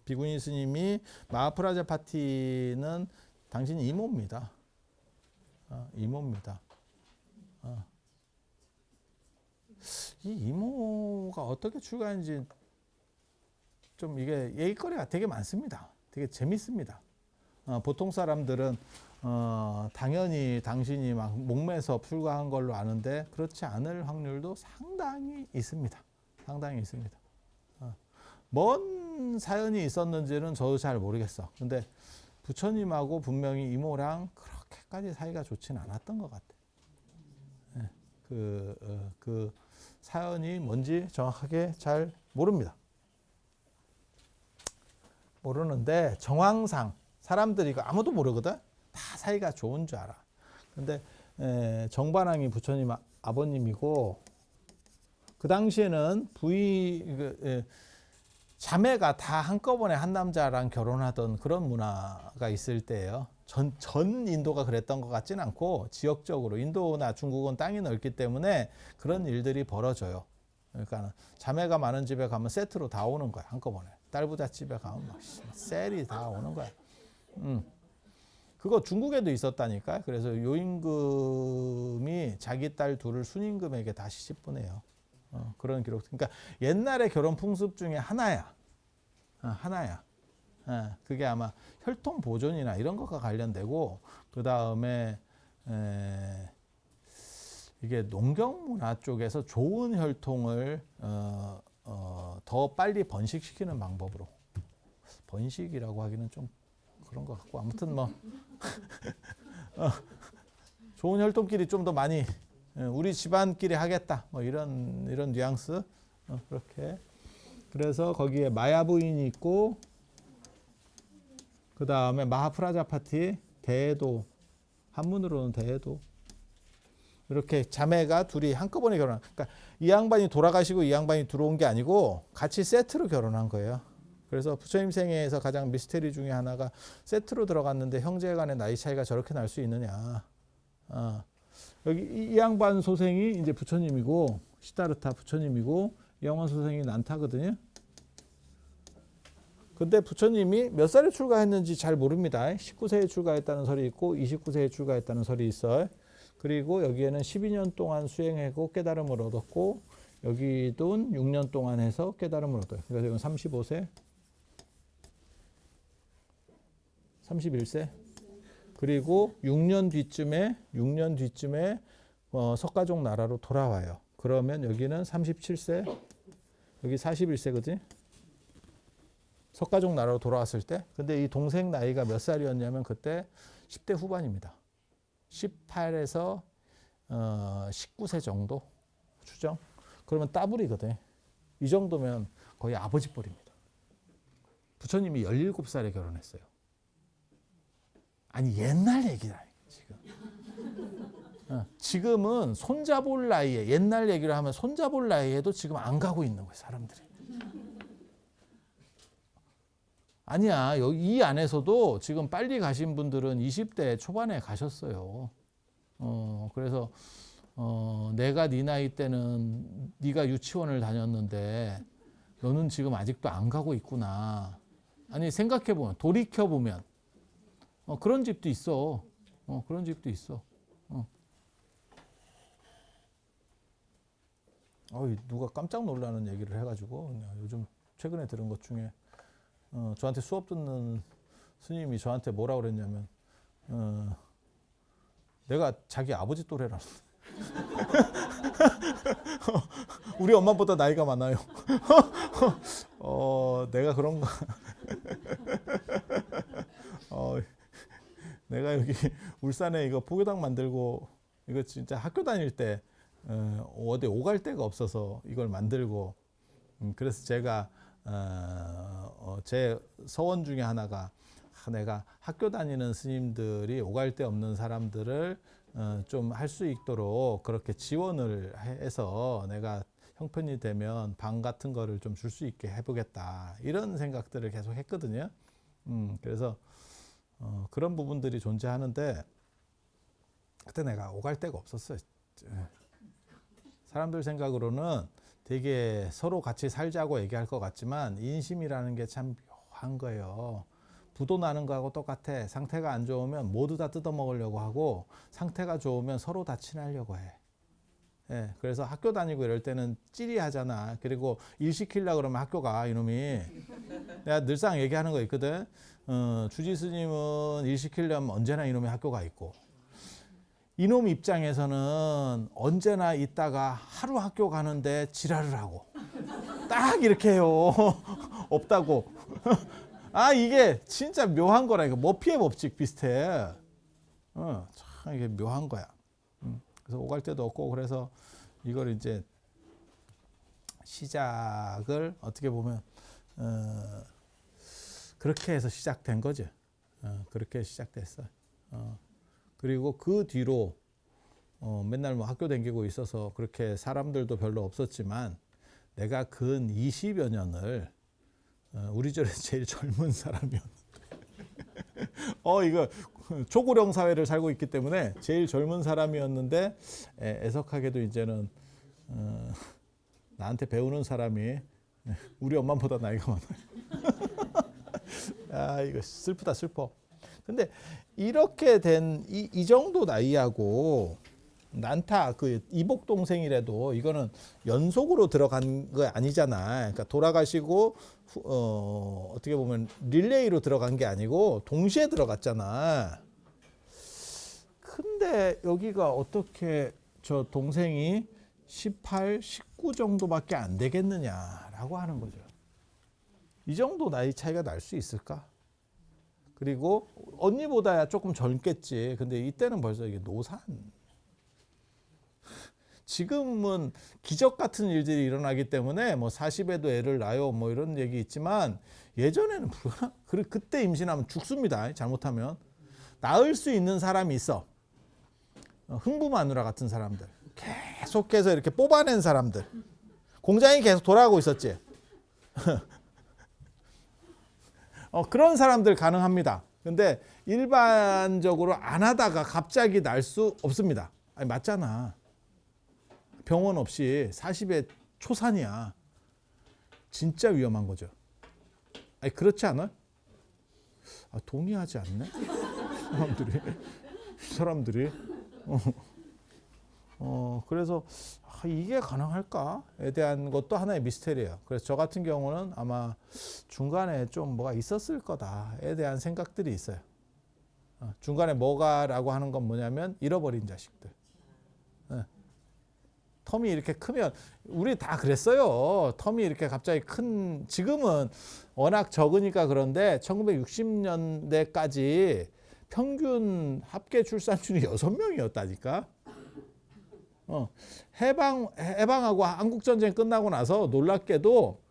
비구니 스님이 마하프라자파티는 당신 이모입니다. 이모입니다. 이 이모가 어떻게 출가했는지 좀 이게 얘기거리가 되게 많습니다. 되게 재밌습니다. 보통 사람들은 당연히 당신이 막 목매서 출가한 걸로 아는데 그렇지 않을 확률도 상당히 있습니다. 상당히 있습니다. 뭔 사연이 있었는지는 저도 잘 모르겠어. 근데 부처님하고 분명히 이모랑 그렇게까지 사이가 좋지는 않았던 것 같아. 그 사연이 뭔지 정확하게 잘 모릅니다. 모르는데 정황상 사람들이 이거 아무도 모르거든. 다 사이가 좋은 줄 알아. 근데 정반왕이 부처님 아버님이고 그 당시에는 자매가 다 한꺼번에 한 남자랑 결혼하던 그런 문화가 있을 때예요. 전 인도가 그랬던 것 같지는 않고 지역적으로 인도나 중국은 땅이 넓기 때문에 그런 일들이 벌어져요. 그러니까 자매가 많은 집에 가면 세트로 다 오는 거야. 한꺼번에. 딸부자 집에 가면 막 셀이 다 오는 거야. 그거 중국에도 있었다니까. 그래서 요임금이 자기 딸 둘을 순임금에게 다 시집보내요. 그런 기록. 그러니까 옛날의 결혼 풍습 중에 하나야. 하나야. 그게 아마 혈통 보존이나 이런 것과 관련되고 그 다음에 이게 농경 문화 쪽에서 좋은 혈통을 더 빨리 번식시키는 방법으로 번식이라고 하기는 좀 그런 것 같고 아무튼 뭐 좋은 혈통끼리 좀 더 많이 우리 집안끼리 하겠다 뭐 이런 뉘앙스 그렇게 그래서 거기에 마야 부인이 있고 그 다음에 마하프라자파티 대도 한문으로는 대도 이렇게 자매가 둘이 한꺼번에 결혼한. 그러니까 이 양반이 돌아가시고 이 양반이 들어온 게 아니고 같이 세트로 결혼한 거예요. 그래서 부처님 생애에서 가장 미스테리 중에 하나가 세트로 들어갔는데 형제간의 나이 차이가 저렇게 날 수 있느냐. 여기 이 양반 소생이 이제 부처님이고 시다르타 부처님이고 이 양반 소생이 난타거든요. 근데 부처님이 몇 살에 출가했는지 잘 모릅니다. 19세에 출가했다는 설이 있고 29세에 출가했다는 설이 있어요. 그리고 여기에는 12년 동안 수행하고 깨달음을 얻었고 여기도 6년 동안 해서 깨달음을 얻어요. 그래서 이건 35세, 31세, 그리고 6년 뒤쯤에 석가종 나라로 돌아와요. 그러면 여기는 37세, 여기 41세거든. 석가종 나라로 돌아왔을 때, 근데 이 동생 나이가 몇 살이었냐면 그때 10대 후반입니다. 18에서 19세 정도 추정. 그러면 따블이거든. 이 정도면 거의 아버지 뻘입니다. 부처님이 17살에 결혼했어요. 아니 옛날 얘기다 지금. 지금은 손자볼 나이에 옛날 얘기를 하면 손자볼 나이에도 지금 안 가고 있는 거예요 사람들이. 아니야. 여기 이 안에서도 지금 빨리 가신 분들은 20대 초반에 가셨어요. 그래서 내가 네 나이 때는 네가 유치원을 다녔는데 너는 지금 아직도 안 가고 있구나. 아니 생각해보면 돌이켜보면 그런 집도 있어. 그런 집도 있어. 누가 깜짝 놀라는 얘기를 해가지고 요즘 최근에 들은 것 중에 저한테 수업 듣는 스님이 저한테 뭐라 그랬냐면 내가 자기 아버지 또래라는 우리 엄마보다 나이가 많아요. 내가 그런가. 내가 여기 울산에 이거 포교당 만들고 이거 진짜 학교 다닐 때 어디 오갈 데가 없어서 이걸 만들고 그래서 제가 제 서원 중에 하나가 내가 학교 다니는 스님들이 오갈 데 없는 사람들을 좀 할 수 있도록 그렇게 지원을 해서 내가 형편이 되면 방 같은 거를 좀 줄 수 있게 해보겠다 이런 생각들을 계속 했거든요. 그래서 그런 부분들이 존재하는데 그때 내가 오갈 데가 없었어요. 사람들 생각으로는 되게 서로 같이 살자고 얘기할 것 같지만 인심이라는 게 참 묘한 거예요. 부도 나는 거하고 똑같아. 상태가 안 좋으면 모두 다 뜯어먹으려고 하고 상태가 좋으면 서로 다 친하려고 해. 예, 그래서 학교 다니고 이럴 때는 찌리하잖아. 그리고 일 시키려고 그러면 학교 가, 이놈이. 내가 늘상 얘기하는 거 있거든. 주지 스님은 일 시키려면 언제나 이놈이 학교가 있고, 이놈 입장에서는 언제나 있다가 하루 학교 가는데 지랄을 하고 딱 이렇게 해요. 없다고. 아, 이게 진짜 묘한 거라니까. 머피의 법칙 비슷해. 참 이게 묘한 거야. 그래서 오갈 데도 없고, 그래서 이걸 이제 시작을 어떻게 보면 그렇게 해서 시작된 거지. 그렇게 시작됐어. 그리고 그 뒤로 맨날 뭐 학교 다니고 있어서 그렇게 사람들도 별로 없었지만, 내가 근 20여 년을 우리 절에 제일 젊은 사람이었는데 이거 초고령 사회를 살고 있기 때문에 제일 젊은 사람이었는데, 애석하게도 이제는 나한테 배우는 사람이 우리 엄마보다 나이가 많아요. 아, 이거 슬프다, 슬퍼. 근데 이렇게 된 이 정도 나이하고 난타, 그 이복 동생이라도 이거는 연속으로 들어간 거 아니잖아. 그러니까 돌아가시고 어떻게 보면 릴레이로 들어간 게 아니고 동시에 들어갔잖아. 근데 여기가 어떻게 저 동생이 18, 19 정도밖에 안 되겠느냐라고 하는 거죠. 이 정도 나이 차이가 날 수 있을까? 그리고 언니보다야 조금 젊겠지. 근데 이때는 벌써 이게 노산. 지금은 기적 같은 일들이 일어나기 때문에 뭐 40에도 애를 낳아요 뭐 이런 얘기 있지만, 예전에는 그때 임신하면 죽습니다. 잘못하면. 낳을 수 있는 사람이 있어. 흥부 마누라 같은 사람들. 계속해서 이렇게 뽑아낸 사람들. 공장이 계속 돌아가고 있었지. 그런 사람들 가능합니다. 근데 일반적으로 안 하다가 갑자기 날 수 없습니다. 아니, 맞잖아. 병원 없이 40에 초산이야. 진짜 위험한 거죠. 아니, 그렇지 않아? 동의하지 않네? 사람들이. 그래서 이게 가능할까에 대한 것도 하나의 미스테리예요. 그래서 저 같은 경우는 아마 중간에 좀 뭐가 있었을 거다에 대한 생각들이 있어요. 중간에 뭐가라고 하는 건 뭐냐면 잃어버린 자식들. 텀이 이렇게 크면, 우리 다 그랬어요. 텀이 이렇게 갑자기 큰, 지금은 워낙 적으니까 그런데 1960년대까지 평균 합계 출산율이 6명이었다니까. 해방하고 한국전쟁 끝나고 나서 놀랍게도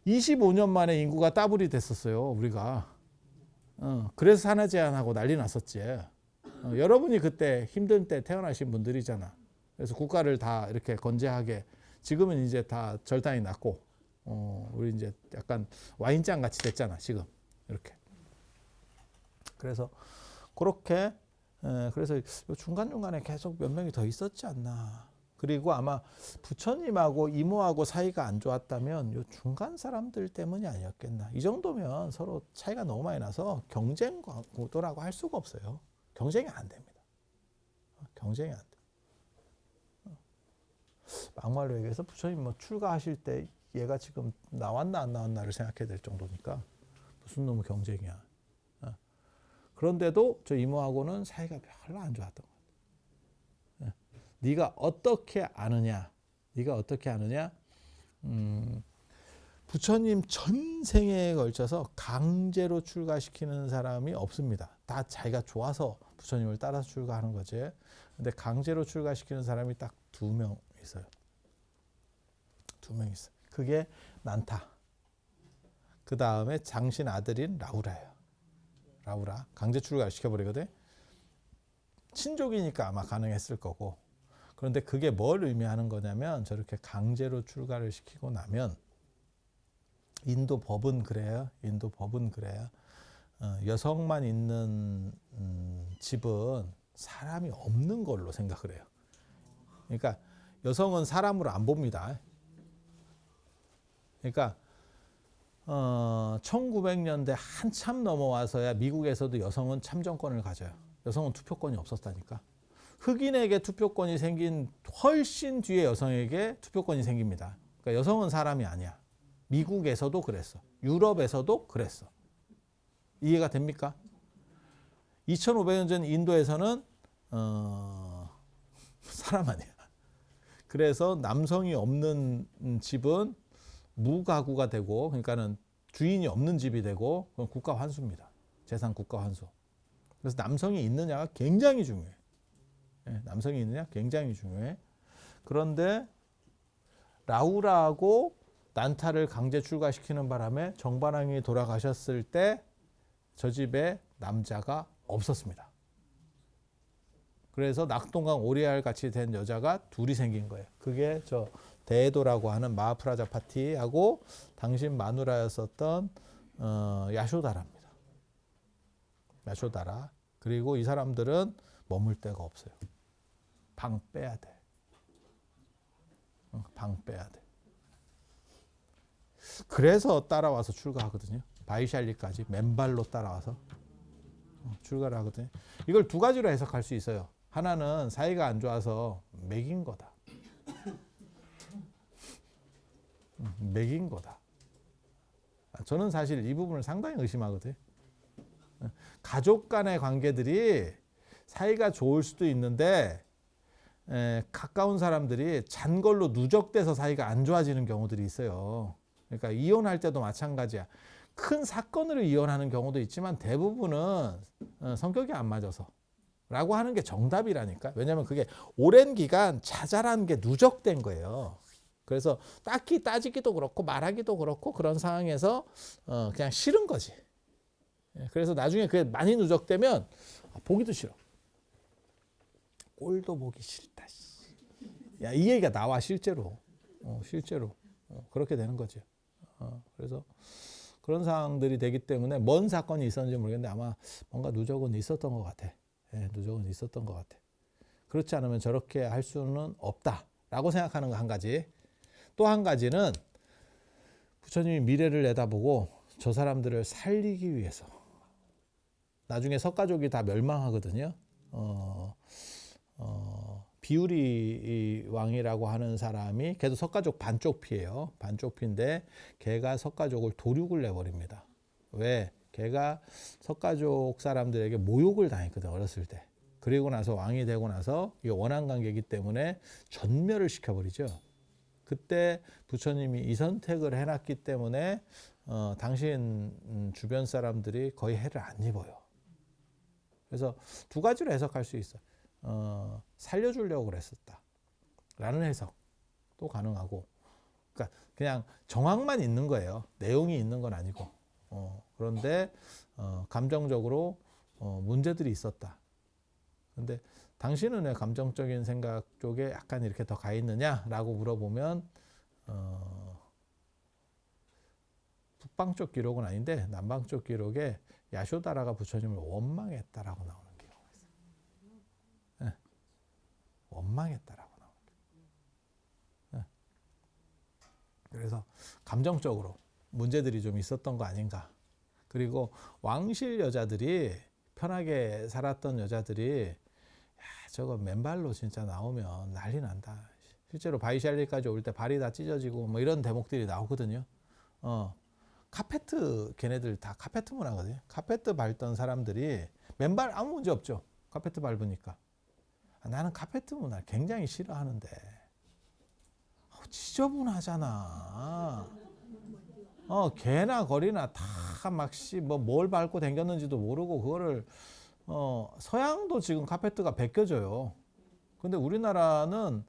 25년 만에 인구가 더블이 됐었어요, 우리가. 그래서 산하 제한하고 난리 났었지. 여러분이 그때 힘든 때 태어나신 분들이잖아. 그래서 국가를 다 이렇게 건재하게, 지금은 이제 다 절단이 났고, 우리 이제 약간 와인잔 같이 됐잖아, 지금. 이렇게. 그래서 그렇게, 그래서 중간중간에 계속 몇 명이 더 있었지 않나. 그리고 아마 부처님하고 이모하고 사이가 안 좋았다면 요 중간 사람들 때문이 아니었겠나. 이 정도면 서로 차이가 너무 많이 나서 경쟁 구도라고 할 수가 없어요. 경쟁이 안 됩니다. 경쟁이 안 돼. 막말로 얘기해서 부처님 뭐 출가하실 때 얘가 지금 나왔나 안 나왔나를 생각해야 될 정도니까 무슨 놈의 경쟁이야. 그런데도 저 이모하고는 사이가 별로 안 좋았던 것 같아요. 네가 어떻게 아느냐? 네가 어떻게 아느냐? 부처님 전생에 걸쳐서 강제로 출가시키는 사람이 없습니다. 다 자기가 좋아서 부처님을 따라서 출가하는 거지. 근데 강제로 출가시키는 사람이 딱 2명 있어요. 2명 있어요. 그게 난타. 그 다음에 장신 아들인 라우라예요. 라우라. 강제 출가를 시켜버리거든. 친족이니까 아마 가능했을 거고. 그런데 그게 뭘 의미하는 거냐면, 저렇게 강제로 출가를 시키고 나면, 인도 법은 그래요. 인도 법은 그래요. 여성만 있는 집은 사람이 없는 걸로 생각을 해요. 그러니까 여성은 사람으로 안 봅니다. 그러니까 1900년대 한참 넘어와서야 미국에서도 여성은 참정권을 가져요. 여성은 투표권이 없었다니까. 흑인에게 투표권이 생긴 훨씬 뒤에 여성에게 투표권이 생깁니다. 그러니까 여성은 사람이 아니야. 미국에서도 그랬어. 유럽에서도 그랬어. 이해가 됩니까? 2500년 전 인도에서는 사람 아니야. 그래서 남성이 없는 집은 무가구가 되고, 그러니까는 주인이 없는 집이 되고, 그건 국가 환수입니다. 재산 국가 환수. 그래서 남성이 있느냐가 굉장히 중요해. 남성이 있느냐 굉장히 중요해. 그런데 라우라하고 난타를 강제 출가시키는 바람에 정반왕이 돌아가셨을 때 저 집에 남자가 없었습니다. 그래서 낙동강 오리알 같이 된 여자가 둘이 생긴 거예요. 그게 저 대에도라고 하는 마하프라자파티하고 당신 마누라였었던 야쇼다라입니다. 야쇼다라. 그리고 이 사람들은 머물 데가 없어요. 방 빼야 돼. 방 빼야 돼. 그래서 따라와서 출가하거든요. 바이샬리까지 맨발로 따라와서 출가를 하거든요. 이걸 두 가지로 해석할 수 있어요. 하나는 사이가 안 좋아서 먹인 거다. 먹인 거다. 저는 사실 이 부분을 상당히 의심하거든요. 가족 간의 관계들이 사이가 좋을 수도 있는데 가까운 사람들이 잔 걸로 누적돼서 사이가 안 좋아지는 경우들이 있어요. 그러니까 이혼할 때도 마찬가지야. 큰 사건으로 이혼하는 경우도 있지만 대부분은 성격이 안 맞아서 라고 하는 게 정답이라니까. 왜냐하면 그게 오랜 기간 자잘한 게 누적된 거예요. 그래서 딱히 따지기도 그렇고 말하기도 그렇고 그런 상황에서 그냥 싫은 거지. 그래서 나중에 그게 많이 누적되면 보기도 싫어. 꼴도 보기 싫다. 야, 이 얘기가 나와 실제로. 실제로 그렇게 되는 거죠. 그래서 그런 상황들이 되기 때문에 뭔 사건이 있었는지 모르겠는데 아마 뭔가 누적은 있었던 것 같아. 누적은 있었던 것 같아. 그렇지 않으면 저렇게 할 수는 없다라고 생각하는 거 한 가지. 또 한 가지는 부처님이 미래를 내다보고 저 사람들을 살리기 위해서 나중에 석가족이 다 멸망하거든요. 비우리 왕이라고 하는 사람이 걔도 석가족 반쪽피예요. 반쪽피인데 걔가 석가족을 도륙을 내버립니다. 왜? 걔가 석가족 사람들에게 모욕을 당했거든 어렸을 때. 그리고 나서 왕이 되고 나서 이게 원한관계이기 때문에 전멸을 시켜버리죠. 그때 부처님이 이 선택을 해놨기 때문에 당신 주변 사람들이 거의 해를 안 입어요. 그래서 두 가지로 해석할 수 있어. 살려주려고 그랬었다 라는 해석도 가능하고, 그러니까 그냥 정황만 있는 거예요. 내용이 있는 건 아니고. 그런데 감정적으로 문제들이 있었다. 근데 당신은 왜 감정적인 생각 쪽에 약간 이렇게 더 가 있느냐라고 물어보면 북방 쪽 기록은 아닌데 남방 쪽 기록에 야쇼다라가 부처님을 원망했다라고 나오는 경우가 있어요. 원망했다라고 나오는 경우. 그래서 감정적으로 문제들이 좀 있었던 거 아닌가. 그리고 왕실 여자들이 편하게 살았던 여자들이 야, 저거 맨발로 진짜 나오면 난리 난다. 실제로 바이샬리까지 올 때 발이 다 찢어지고 뭐 이런 대목들이 나오거든요. 카페트 걔네들 다 카페트 문화거든요. 카페트 밟던 사람들이 맨발 아무 문제 없죠. 카페트 밟으니까. 나는 카페트 문화 굉장히 싫어하는데 지저분하잖아. 개나 거리나 다 막 뭘 밟고 댕겼는지도 모르고 그거를 서양도 지금 카페트가 벗겨져요. 근데 우리나라는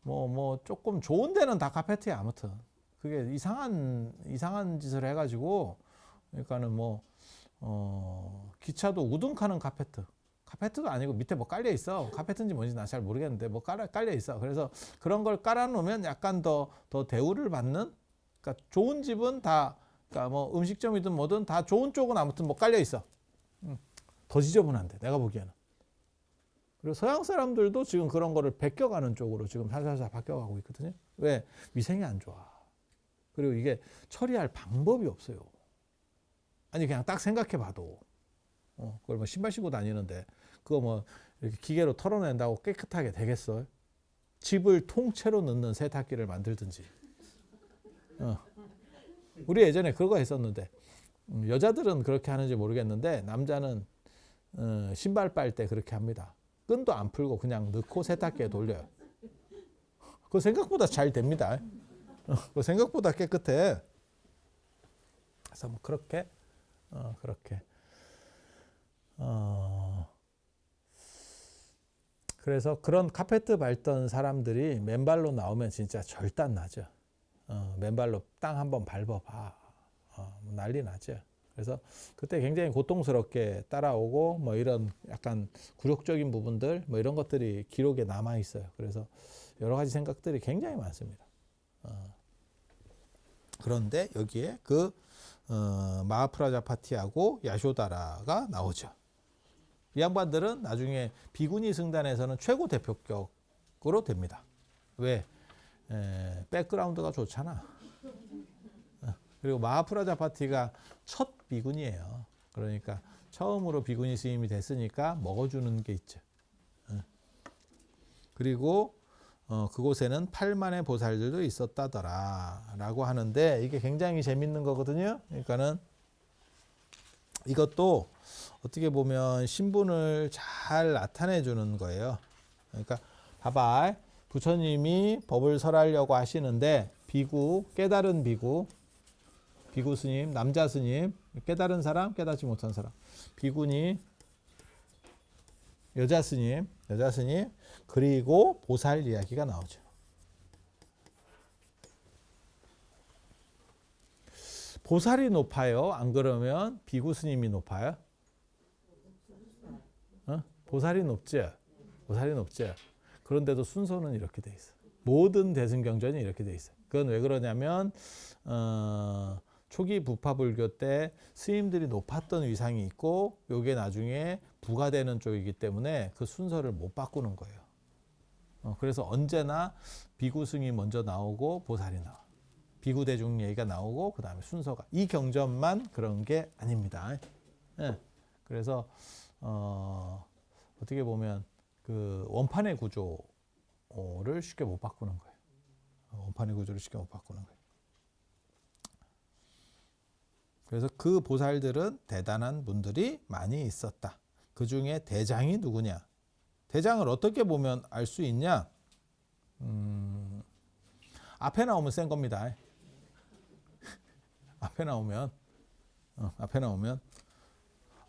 뭐 조금 좋은 데는 다 카페트야. 아무튼 그게 이상한 짓을 해가지고, 그러니까는 기차도 우등카는 카페트도 아니고 밑에 뭐 깔려 있어. 카페트인지 뭔지 나 잘 모르겠는데 뭐 깔려 있어. 그래서 그런 걸 깔아놓으면 약간 더 대우를 받는. 그러니까 좋은 집은 다, 그러니까 뭐 음식점이든 뭐든 다 좋은 쪽은 아무튼 뭐 깔려 있어. 더 지저분한데 내가 보기에는. 그리고 서양 사람들도 지금 그런 거를 베껴가는 쪽으로 지금 살살살 바뀌어가고 있거든요. 왜? 위생이 안 좋아. 그리고 이게 처리할 방법이 없어요. 아니 그냥 딱 생각해봐도 그걸 뭐 신발 신고 다니는데 그거 뭐 이렇게 기계로 털어낸다고 깨끗하게 되겠어? 집을 통째로 넣는 세탁기를 만들든지. 우리 예전에 그거 했었는데 여자들은 그렇게 하는지 모르겠는데 남자는 신발 빨 때 그렇게 합니다. 끈도 안 풀고 그냥 넣고 세탁기에 돌려요. 그거 생각보다 잘 됩니다. 그거 생각보다 깨끗해. 그래서 뭐 그렇게 그래서 그런 카페트 밟던 사람들이 맨발로 나오면 진짜 절단 나죠. 맨발로 땅 한번 밟아봐. 난리 나죠. 그래서 그때 굉장히 고통스럽게 따라오고 뭐 이런 약간 굴욕적인 부분들 뭐 이런 것들이 기록에 남아 있어요. 그래서 여러 가지 생각들이 굉장히 많습니다. 그런데 여기에 그 마하프라자파티하고 야쇼다라가 나오죠. 이 양반들은 나중에 비구니 승단에서는 최고 대표격으로 됩니다. 왜? 백그라운드가 좋잖아. 그리고 마하프라자파티가 첫 비구니예요. 그러니까 처음으로 비구니 스님이 됐으니까 먹어주는 게 있죠. 그리고 그곳에는 8만의 보살들도 있었다더라 라고 하는데 이게 굉장히 재밌는 거거든요. 그러니까는 이것도 어떻게 보면 신분을 잘 나타내 주는 거예요. 그러니까 봐봐, 부처님이 법을 설하려고 하시는데 비구, 깨달은 비구, 비구 스님, 남자 스님, 깨달은 사람, 깨닫지 못한 사람, 비구니, 여자 스님, 그리고 보살 이야기가 나오죠. 보살이 높아요? 안 그러면 비구 스님이 높아요? 보살이 높죠. 보살이 높죠. 그런데도 순서는 이렇게 돼 있어. 모든 대승경전이 이렇게 돼 있어. 그건 왜 그러냐면 초기 부파불교 때 스님들이 높았던 위상이 있고 요게 나중에 부가되는 쪽이기 때문에 그 순서를 못 바꾸는 거예요. 그래서 언제나 비구승이 먼저 나오고 보살이 나와. 비구대중 얘기가 나오고 그 다음에 순서가. 이 경전만 그런 게 아닙니다. 네. 그래서 어떻게 보면 그 원판의 구조를 쉽게 못 바꾸는 거예요. 원판의 구조를 쉽게 못 바꾸는 거예요. 그래서 그 보살들은 대단한 분들이 많이 있었다. 그 중에 대장이 누구냐? 대장을 어떻게 보면 알 수 있냐? 앞에 나오면 센 겁니다. 앞에 나오면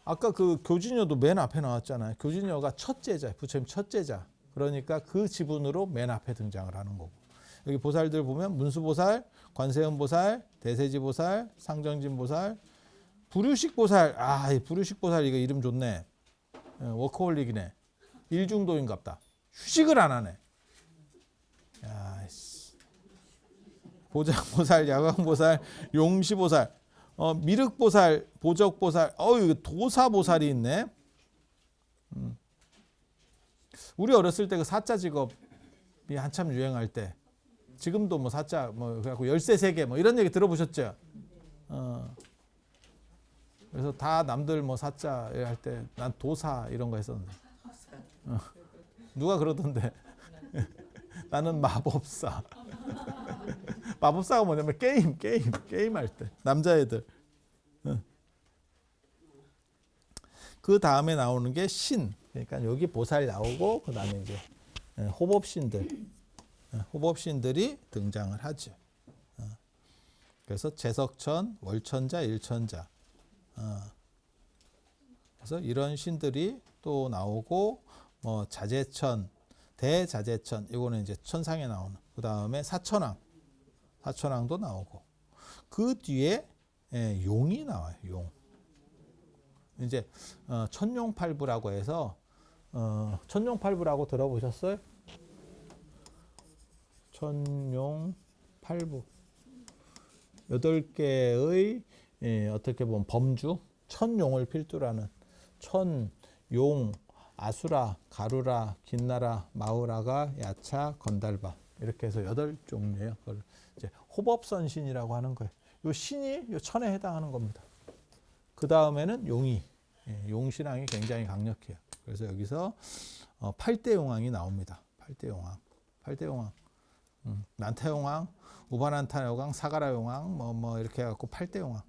아까 그 교진여도 맨 앞에 나왔잖아요. 교진여가 첫 제자, 부처님 첫 제자. 그러니까 그 지분으로 맨 앞에 등장을 하는 거고. 여기 보살들 보면 문수보살, 관세음보살, 대세지보살, 상정진보살, 부류식보살. 이 부류식보살 이거 이름 좋네. 워커홀릭이네. 일중도인갑다. 휴식을 안 하네. 야, 씨. 보장보살, 야광보살, 용시보살, 미륵보살, 보적보살, 이거 도사보살이 있네. 우리 어렸을 때 그 사자 직업이 한참 유행할 때, 지금도 뭐 사자, 뭐 그래갖고 열쇠 세계 뭐 이런 얘기 들어보셨죠? 그래서 다 남들 뭐 사자 할 때 난 도사 이런 거 했었는데, 누가 그러던데 나는 마법사. 마법사가 뭐냐면 게임 할 때 남자애들. 그 다음에 나오는 게 신. 그러니까 여기 보살 나오고 그 다음에 이제 호법신들이 등장을 하죠. 그래서 제석천, 월천자, 일천자. 그래서 이런 신들이 또 나오고 뭐 자제천, 대자제천 이거는 이제 천상에 나오는. 그 다음에 사천왕도 나오고 그 뒤에 용이 나와요. 용. 이제 천용팔부라고 해서 천용팔부라고 들어보셨어요? 천용팔부 8개의 어떻게 보면 범주 천용을 필두로 하는 천용 아수라, 가루라, 긴나라, 마우라가, 야차, 건달바 이렇게 해서 8종류예요. 그걸 이제 호법선신이라고 하는 거예요. 요 신이 요 천에 해당하는 겁니다. 그 다음에는 용이, 용신앙이 굉장히 강력해요. 그래서 여기서 8대 용왕이 나옵니다. 8대 용왕, 8대 용왕, 난타 용왕, 우바난타 용왕, 사가라 용왕, 뭐 이렇게 해갖고 8대 용왕.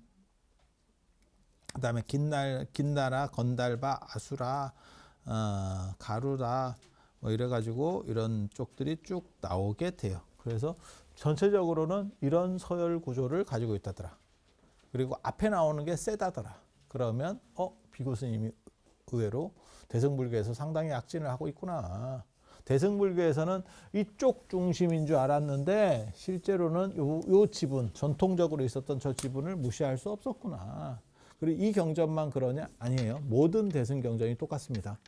그 다음에 긴나라, 건달바, 아수라, 가루라 뭐 이래가지고 이런 쪽들이 쭉 나오게 돼요. 그래서 전체적으로는 이런 서열 구조를 가지고 있다더라. 그리고 앞에 나오는 게 세다더라. 그러면 비구 스님이 의외로 대승불교에서 상당히 약진을 하고 있구나. 대승불교에서는 이쪽 중심인 줄 알았는데 실제로는 요 지분, 전통적으로 있었던 저 지분을 무시할 수 없었구나. 그리고 이 경전만 그러냐? 아니에요. 모든 대승 경전이 똑같습니다.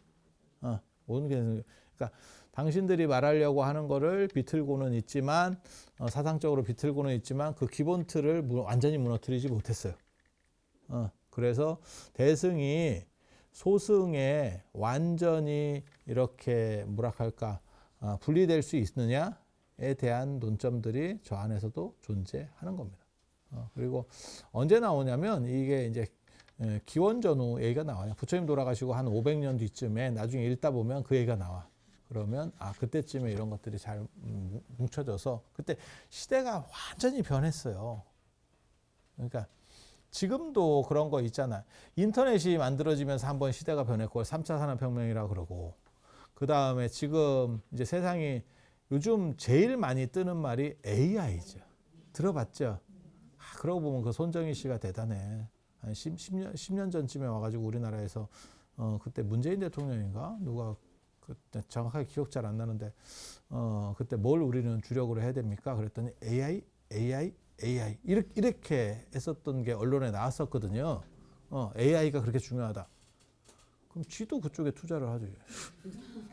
모든 대승. 그러니까 당신들이 말하려고 하는 거를 비틀고는 있지만 사상적으로 비틀고는 있지만 그 기본 틀을 완전히 무너뜨리지 못했어요. 그래서 대승이 소승에 완전히 이렇게 뭐랄까 분리될 수 있느냐에 대한 논점들이 저 안에서도 존재하는 겁니다. 그리고 언제 나오냐면 이게 이제 기원전후 얘기가 나와요. 부처님 돌아가시고 한 500년 뒤쯤에 나중에 읽다 보면 그 얘기가 나와. 그러면 그때쯤에 이런 것들이 잘 뭉쳐져서 그때 시대가 완전히 변했어요. 그러니까 지금도 그런 거 있잖아. 인터넷이 만들어지면서 한번 시대가 변했고 3차 산업혁명이라고 그러고 그 다음에 지금 이제 세상이 요즘 제일 많이 뜨는 말이 AI죠. 들어봤죠? 그러고 보면 그 손정희 씨가 대단해. 한 10년 전쯤에 와가지고 우리나라에서 그때 문재인 대통령인가 누가 그때 정확하게 기억 잘 안 나는데 그때 뭘 우리는 주력으로 해야 됩니까? 그랬더니 AI 이렇게 했었던 게 언론에 나왔었거든요. AI가 그렇게 중요하다. 그럼 쥐도 그쪽에 투자를 하지.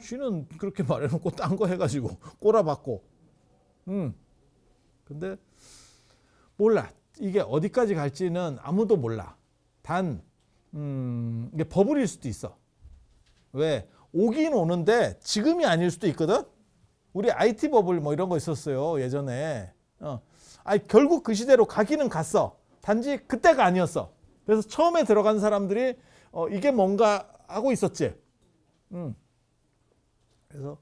쥐는 그렇게 말해놓고 딴 거 해가지고 꼬라박고. 근데 몰라. 이게 어디까지 갈지는 아무도 몰라. 단 이게 버블일 수도 있어. 왜? 오긴 오는데 지금이 아닐 수도 있거든. 우리 IT 버블 뭐 이런 거 있었어요 예전에. 결국 그 시대로 가기는 갔어. 단지 그때가 아니었어. 그래서 처음에 들어간 사람들이 이게 뭔가 하고 있었지. 그래서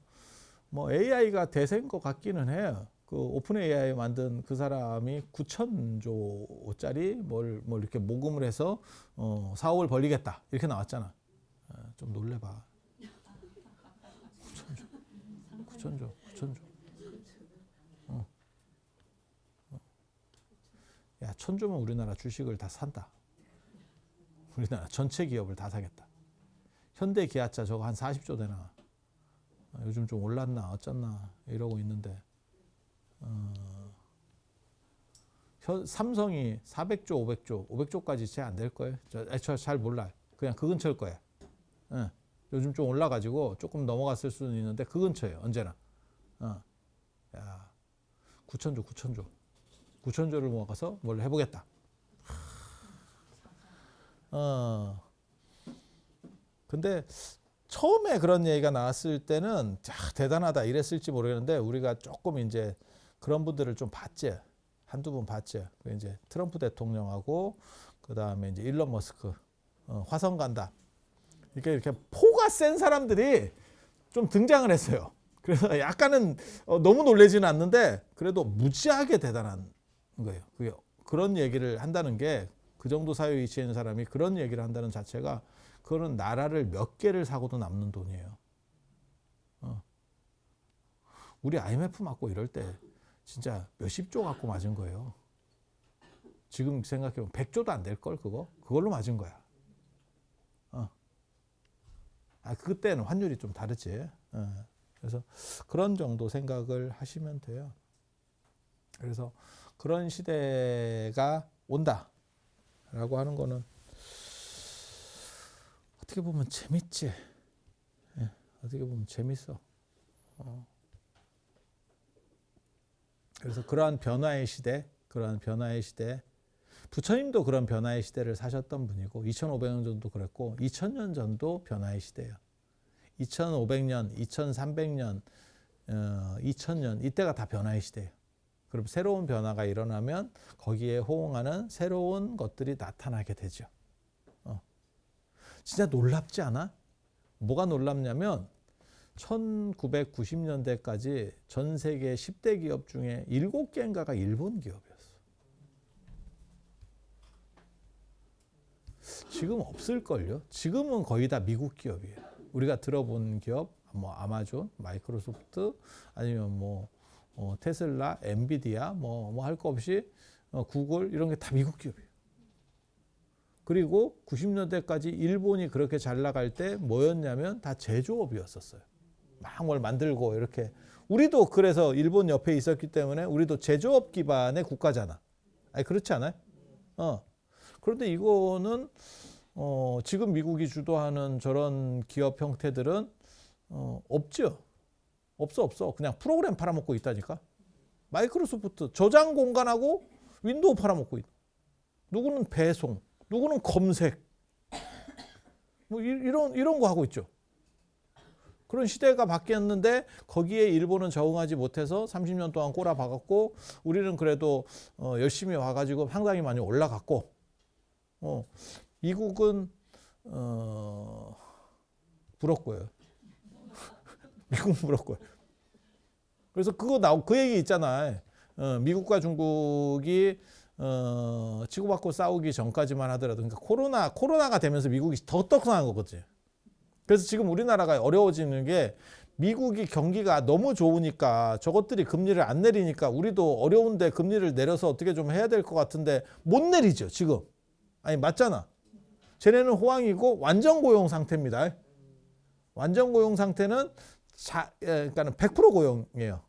뭐 AI가 대세인 것 같기는 해요. 그 오픈 AI 만든 그 사람이 9,000조짜리 뭘 이렇게 모금을 해서 4억을 벌리겠다 이렇게 나왔잖아. 좀 놀래봐. 9,000조. 야, 1,000조면 우리나라 주식을 다 산다. 우리나라 전체 기업을 다 사겠다. 현대 기아차 저거 한 40조 되나. 요즘 좀 올랐나 어쩌나 이러고 있는데 삼성이 400조, 500조까지 채 안 될 거예요. 저 잘 몰라요. 그냥 그 근처일 거예요. 요즘 좀 올라가지고 조금 넘어갔을 수는 있는데 그 근처예요. 언제나. 야, 9,000조를 모아서 뭘 해보겠다. 근데 처음에 그런 얘기가 나왔을 때는 대단하다 이랬을지 모르겠는데 우리가 조금 이제 그런 분들을 좀 봤지. 한두 분 봤지. 이제 트럼프 대통령하고 그 다음에 이제 일론 머스크 화성 간다. 이렇게 포가 센 사람들이 좀 등장을 했어요. 그래서 약간은 너무 놀라지는 않는데 그래도 무지하게 대단한 거예요. 그게 그런 얘기를 한다는 게 그 정도 사회 위치에 있는 사람이 그런 얘기를 한다는 자체가 그거는 나라를 몇 개를 사고도 남는 돈이에요. 우리 IMF 맞고 이럴 때 진짜 몇십 조 갖고 맞은 거예요. 지금 생각해보면 100조도 안 될 걸 그걸로 맞은 거야. 그때는 환율이 좀 다르지. 그래서 그런 정도 생각을 하시면 돼요. 그래서 그런 시대가 온다라고 하는 거는 어떻게 보면 재밌지. 어떻게 보면 재밌어. 그래서 그러한 변화의 시대, 부처님도 그런 변화의 시대를 사셨던 분이고 2,500년 전도 그랬고 2,000년 전도 변화의 시대예요. 2500년, 2300년, 2000년 이때가 다 변화의 시대예요. 그럼 새로운 변화가 일어나면 거기에 호응하는 새로운 것들이 나타나게 되죠. 진짜 놀랍지 않아? 뭐가 놀랍냐면 1990년대까지 전 세계 10대 기업 중에 7개인가가 일본 기업이었어. 지금 없을걸요? 지금은 거의 다 미국 기업이에요. 우리가 들어본 기업, 뭐 아마존, 마이크로소프트, 아니면 뭐 테슬라, 엔비디아, 뭐 할 거 없이 구글 이런 게 다 미국 기업이에요. 그리고 90년대까지 일본이 그렇게 잘 나갈 때 뭐였냐면 다 제조업이었었어요. 막 뭘 만들고 이렇게. 우리도 그래서 일본 옆에 있었기 때문에 우리도 제조업 기반의 국가잖아. 아니 그렇지 않아요? 그런데 이거는 지금 미국이 주도하는 저런 기업 형태들은 없죠. 없어. 그냥 프로그램 팔아먹고 있다니까. 마이크로소프트 저장 공간하고 윈도우 팔아먹고 있다. 누구는 배송, 누구는 검색, 뭐 이런 거 하고 있죠. 그런 시대가 바뀌었는데 거기에 일본은 적응하지 못해서 30년 동안 꼬라박았고 우리는 그래도 열심히 와가지고 상당히 많이 올라갔고 미국은 부럽고요. 미국은 부럽고요. 그래서 그 얘기 있잖아요. 미국과 중국이 치고받고 싸우기 전까지만 하더라도 그러니까 코로나가 되면서 미국이 더 떡상한 거거든요. 그래서 지금 우리나라가 어려워지는 게 미국이 경기가 너무 좋으니까 저것들이 금리를 안 내리니까 우리도 어려운데 금리를 내려서 어떻게 좀 해야 될 것 같은데 못 내리죠 지금. 아니 맞잖아. 쟤네는 호황이고 완전 고용 상태입니다. 완전 고용 상태는 그러니까는 100% 고용이에요.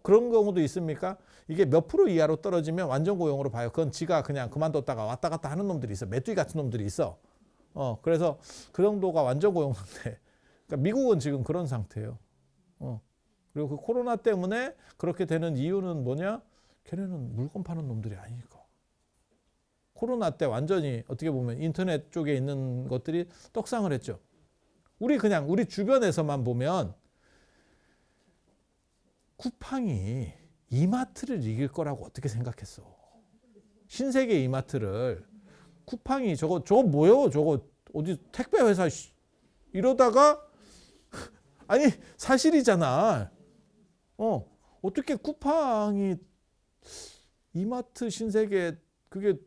그런 경우도 있습니까? 이게 몇 프로 이하로 떨어지면 완전 고용으로 봐요. 그건 지가 그냥 그만뒀다가 왔다 갔다 하는 놈들이 있어. 메뚜기 같은 놈들이 있어. 그래서 그 정도가 완전 고용 상태. 그러니까 미국은 지금 그런 상태예요. 그리고 그 코로나 때문에 그렇게 되는 이유는 뭐냐? 걔네는 물건 파는 놈들이 아니니까. 코로나 때 완전히 어떻게 보면 인터넷 쪽에 있는 것들이 떡상을 했죠. 우리 주변에서만 보면 쿠팡이 이마트를 이길 거라고 어떻게 생각했어? 신세계 이마트를 쿠팡이 저거 뭐예요? 저거 어디 택배 회사 이러다가 아니 사실이잖아. 어떻게 쿠팡이 이마트 신세계 그게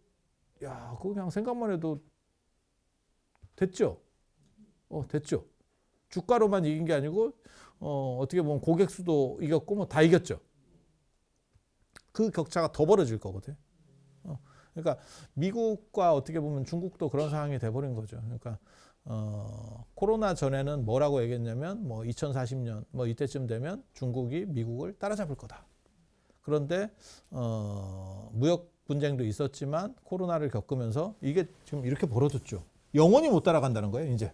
그거 그냥 생각만 해도 됐죠. 됐죠. 주가로만 이긴 게 아니고 어떻게 보면 고객 수도 이겼고 뭐 다 이겼죠. 그 격차가 더 벌어질 거거든. 그러니까 미국과 어떻게 보면 중국도 그런 상황이 돼버린 거죠. 그러니까 코로나 전에는 뭐라고 얘기했냐면 뭐 2040년 뭐 이때쯤 되면 중국이 미국을 따라잡을 거다. 그런데 무역 분쟁도 있었지만 코로나를 겪으면서 이게 지금 이렇게 벌어졌죠. 영원히 못 따라간다는 거예요. 이제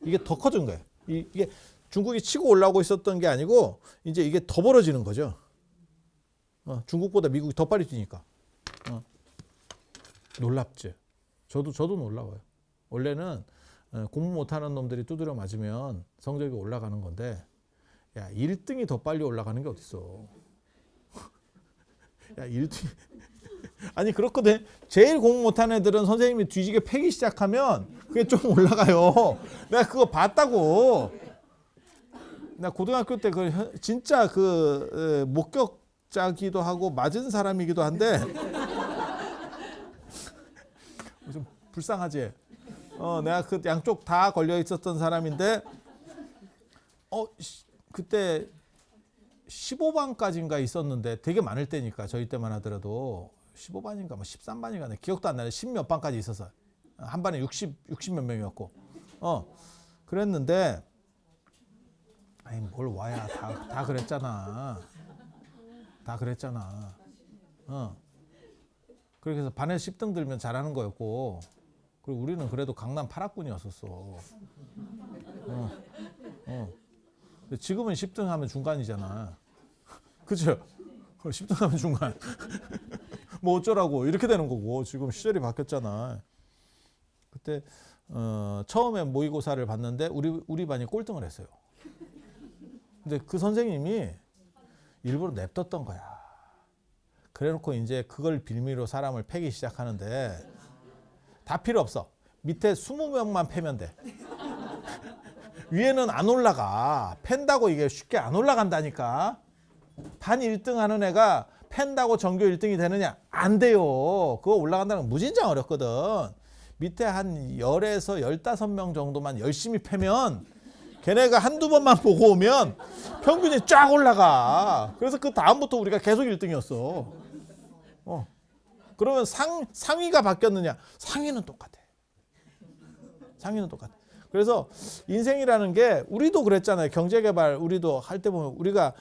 이게 더 커진 거예요. 이게 중국이 치고 올라오고 있었던 게 아니고 이제 이게 더 벌어지는 거죠. 중국보다 미국이 더 빨리 뛰니까. 놀랍지. 저도 놀라워요. 원래는 공부 못하는 놈들이 두드려 맞으면 성적이 올라가는 건데, 야 1등이 더 빨리 올라가는 게 어딨어. 야 1등 아니 그렇거든. 제일 공부 못하는 애들은 선생님이 뒤지게 패기 시작하면 그게 좀 올라가요. 내가 그거 봤다고. 나 고등학교 때 진짜 목격자기도 하고 맞은 사람이기도 한데 좀 불쌍하지. 내가 그 양쪽 다 걸려 있었던 사람인데 그때 15반까지인가 있었는데 되게 많을 때니까 저희 때만 하더라도 15반인가 뭐 13반인가 기억도 안 나네. 10몇 반까지 있었어. 한 반에 60 몇 명이었고. 그랬는데 아니 뭘 와야 다 그랬잖아. 다 그랬잖아. 그렇게 해서 반에 10등 들면 잘하는 거였고, 그리고 우리는 그래도 강남 8학군이었었어. 근데 지금은 10등 하면 중간이잖아. 그죠? 10등 하면 중간. 뭐 어쩌라고 이렇게 되는 거고 지금 시절이 바뀌었잖아. 그때 처음에 모의고사를 봤는데 우리 반이 꼴등을 했어요. 근데 그 선생님이 일부러 냅뒀던 거야. 그래놓고 이제 그걸 빌미로 사람을 패기 시작하는데 다 필요 없어. 밑에 20명만 패면 돼. 위에는 안 올라가. 팬다고 이게 쉽게 안 올라간다니까. 반 1등 하는 애가 팬다고 전교 1등이 되느냐? 안 돼요. 그거 올라간다는 건 무진장 어렵거든. 밑에 한 10에서 15명 정도만 열심히 패면 걔네가 한두 번만 보고 오면 평균이 쫙 올라가. 그래서 그 다음부터 우리가 계속 1등이었어. 그러면 상위가 바뀌었느냐? 상위는 똑같아. 상위는 똑같아. 그래서 인생이라는 게 우리도 그랬잖아요. 경제개발 우리도 할 때 보면 우리가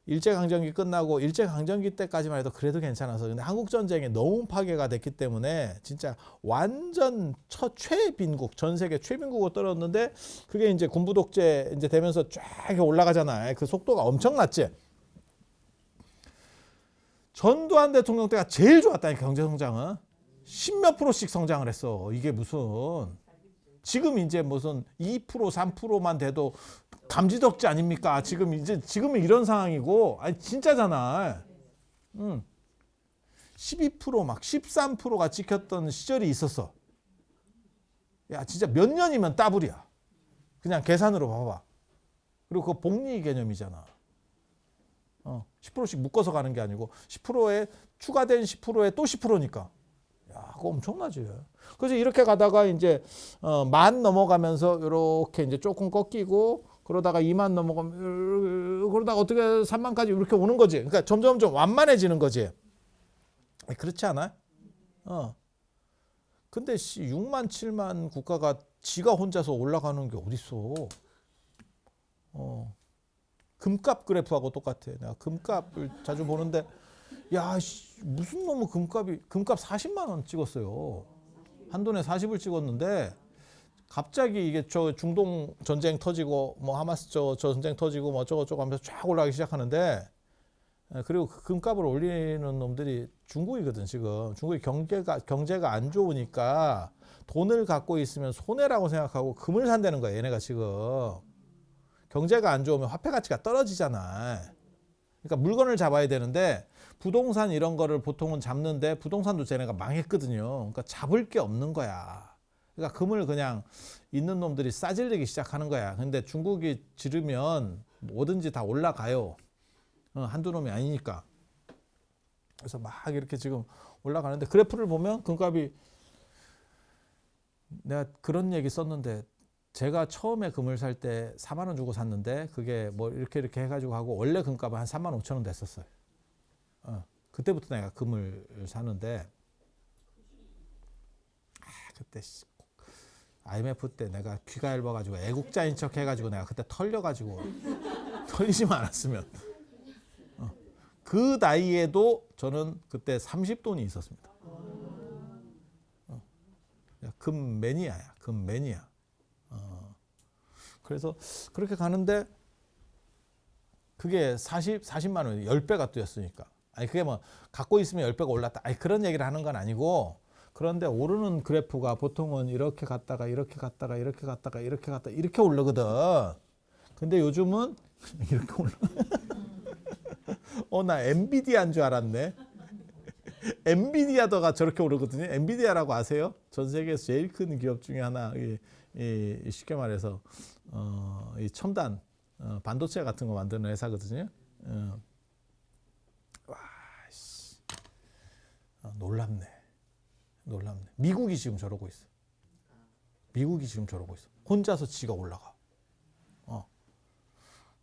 일제강점기 끝나고 일제강점기 때까지만 해도 그래도 괜찮아서 근데 한국전쟁에 너무 파괴가 됐기 때문에 진짜 완전 최빈국 전 세계 최빈국으로 떨어졌는데 그게 이제 군부 독재 이제 되면서 쫙 올라가잖아요. 그 속도가 엄청났지. 전두환 대통령 때가 제일 좋았다니까. 경제 성장은 10몇 %씩 성장을 했어. 이게 무슨 지금 이제 무슨 2% 3%만 돼도 감지덕지 아닙니까? 지금은 이런 상황이고, 아니 진짜잖아. 12% 막 13%가 찍혔던 시절이 있었어. 야 진짜 몇 년이면 따블이야. 그냥 계산으로 봐봐. 그리고 그 복리 개념이잖아. 10%씩 묶어서 가는 게 아니고 10%에 추가된 10%에 또 10%니까. 야, 그거 엄청나지. 그래서 이렇게 가다가 이제 10,000 넘어가면서 이렇게 이제 조금 꺾이고 그러다가 20,000 넘어가면 그러다가 어떻게 30,000까지 이렇게 오는 거지. 그러니까 점점 완만해지는 거지. 그렇지 않아? 근데 6만 7만 국가가 지가 혼자서 올라가는 게 어딨어. 금값 그래프하고 똑같아. 내가 금값을 자주 보는데 야 무슨 놈의 금값 40만 원 찍었어요. 한돈에 40을 찍었는데 갑자기 이게 저 중동 전쟁 터지고 뭐 하마스 저 전쟁 터지고 뭐 어쩌고저쩌고 하면서 쫙 올라가기 시작하는데 그리고 그 금값을 올리는 놈들이 중국이거든. 지금 중국이 경제가 안 좋으니까 돈을 갖고 있으면 손해라고 생각하고 금을 산다는 거야. 얘네가 지금 경제가 안 좋으면 화폐 가치가 떨어지잖아. 그러니까 물건을 잡아야 되는데 부동산 이런 거를 보통은 잡는데 부동산도 쟤네가 망했거든요. 그러니까 잡을 게 없는 거야. 그러니까 금을 그냥 있는 놈들이 싸질리기 시작하는 거야. 근데 중국이 지르면 뭐든지 다 올라가요. 한두 놈이 아니니까. 그래서 막 이렇게 지금 올라가는데 그래프를 보면 금값이 내가 그런 얘기 썼는데 제가 처음에 금을 살 때 4만 원 주고 샀는데 그게 뭐 이렇게 해가지고 하고 원래 금값은 한 35,000원 됐었어요. 그때부터 내가 금을 사는데 그때 IMF 때 내가 귀가 얇아가지고 애국자인 척 해가지고 내가 그때 털려가지고 털리지만 않았으면 그 나이에도 저는 그때 30돈이 있었습니다. 금 매니아야. 금 매니아. 그래서 그렇게 가는데 그게 40만 원, 10배가 뛰었으니까. 아니 그게 뭐 갖고 있으면 10배가 올랐다. 아니 그런 얘기를 하는 건 아니고 그런데 오르는 그래프가 보통은 이렇게 갔다가 이렇게 갔다가 이렇게 갔다가 이렇게 갔다가 이렇게 오르거든. 근데 요즘은 이렇게 올라. 나 엔비디아인 줄 알았네. 엔비디아가 저렇게 오르거든요. 엔비디아라고 아세요? 전 세계에서 제일 큰 기업 중에 하나. 쉽게 말해서 이 첨단 반도체 같은 거 만드는 회사거든요. 와, 놀랍네. 미국이 지금 저러고 있어. 혼자서 지가 올라가.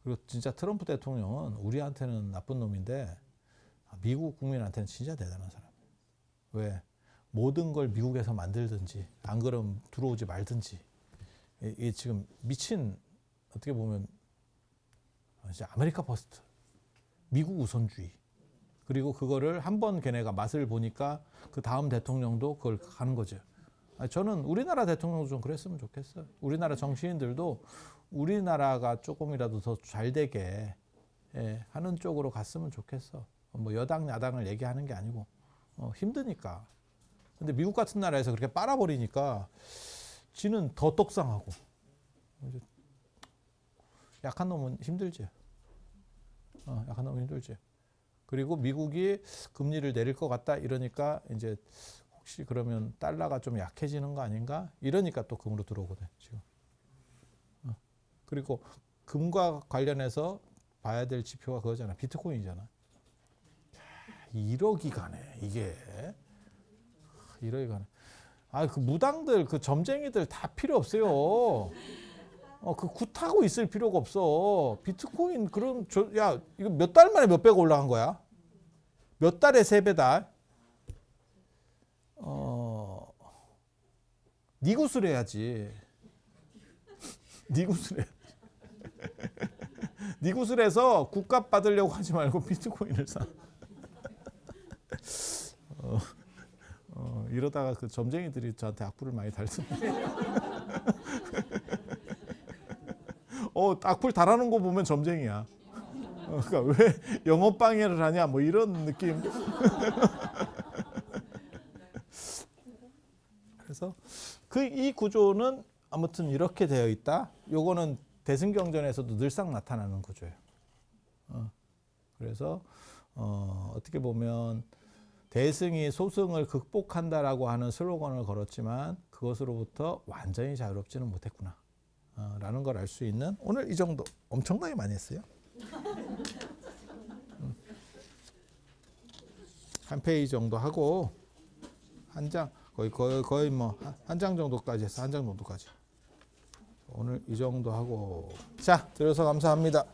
그리고 진짜 트럼프 대통령은 우리한테는 나쁜 놈인데 미국 국민한테는 진짜 대단한 사람. 왜? 모든 걸 미국에서 만들든지 안 그러면 들어오지 말든지. 이게 지금 미친 어떻게 보면 진짜 아메리카 퍼스트, 미국 우선주의. 그리고 그거를 한번 걔네가 맛을 보니까 그 다음 대통령도 그걸 가는 거죠. 저는 우리나라 대통령도 좀 그랬으면 좋겠어요. 우리나라 정치인들도 우리나라가 조금이라도 더 잘 되게 하는 쪽으로 갔으면 좋겠어. 뭐 여당 야당을 얘기하는 게 아니고 힘드니까 근데 미국 같은 나라에서 그렇게 빨아버리니까 지는 더 떡상하고 약한 놈은 힘들지. 약한 놈은 힘들지. 그리고 미국이 금리를 내릴 것 같다 이러니까 이제 혹시 그러면 달러가 좀 약해지는 거 아닌가? 이러니까 또 금으로 들어오거든 지금. 그리고 금과 관련해서 봐야 될 지표가 그거잖아. 비트코인이잖아. 1억이 가네 이게. 1억이 가네. 그 무당들 그 점쟁이들 다 필요 없어요. 그 굿하고 있을 필요가 없어. 비트코인 그럼 야 이거 몇 달 만에 몇 배가 올라간 거야? 몇 달에 3배다. 니 굿을 해야지. 니 굿을 해. 니 굿을 해서 굿값 받으려고 하지 말고 비트코인을 사. 이러다가 그 점쟁이들이 저한테 악플을 많이 달던데. 악플 달아놓은 거 보면 점쟁이야. 그러니까 왜 영업 방해를 하냐 뭐 이런 느낌. 그래서 이 구조는 아무튼 이렇게 되어 있다. 요거는 대승경전에서도 늘상 나타나는 구조예요. 그래서 어떻게 보면 대승이 소승을 극복한다라고 하는 슬로건을 걸었지만 그것으로부터 완전히 자유롭지는 못했구나 라는 걸 알 수 있는 오늘 이 정도. 엄청나게 많이 했어요. 한 페이지 정도 하고 한 장 거의 뭐 한 장 정도까지 해서 한 장 정도까지 오늘 이 정도 하고 자 들어서 감사합니다.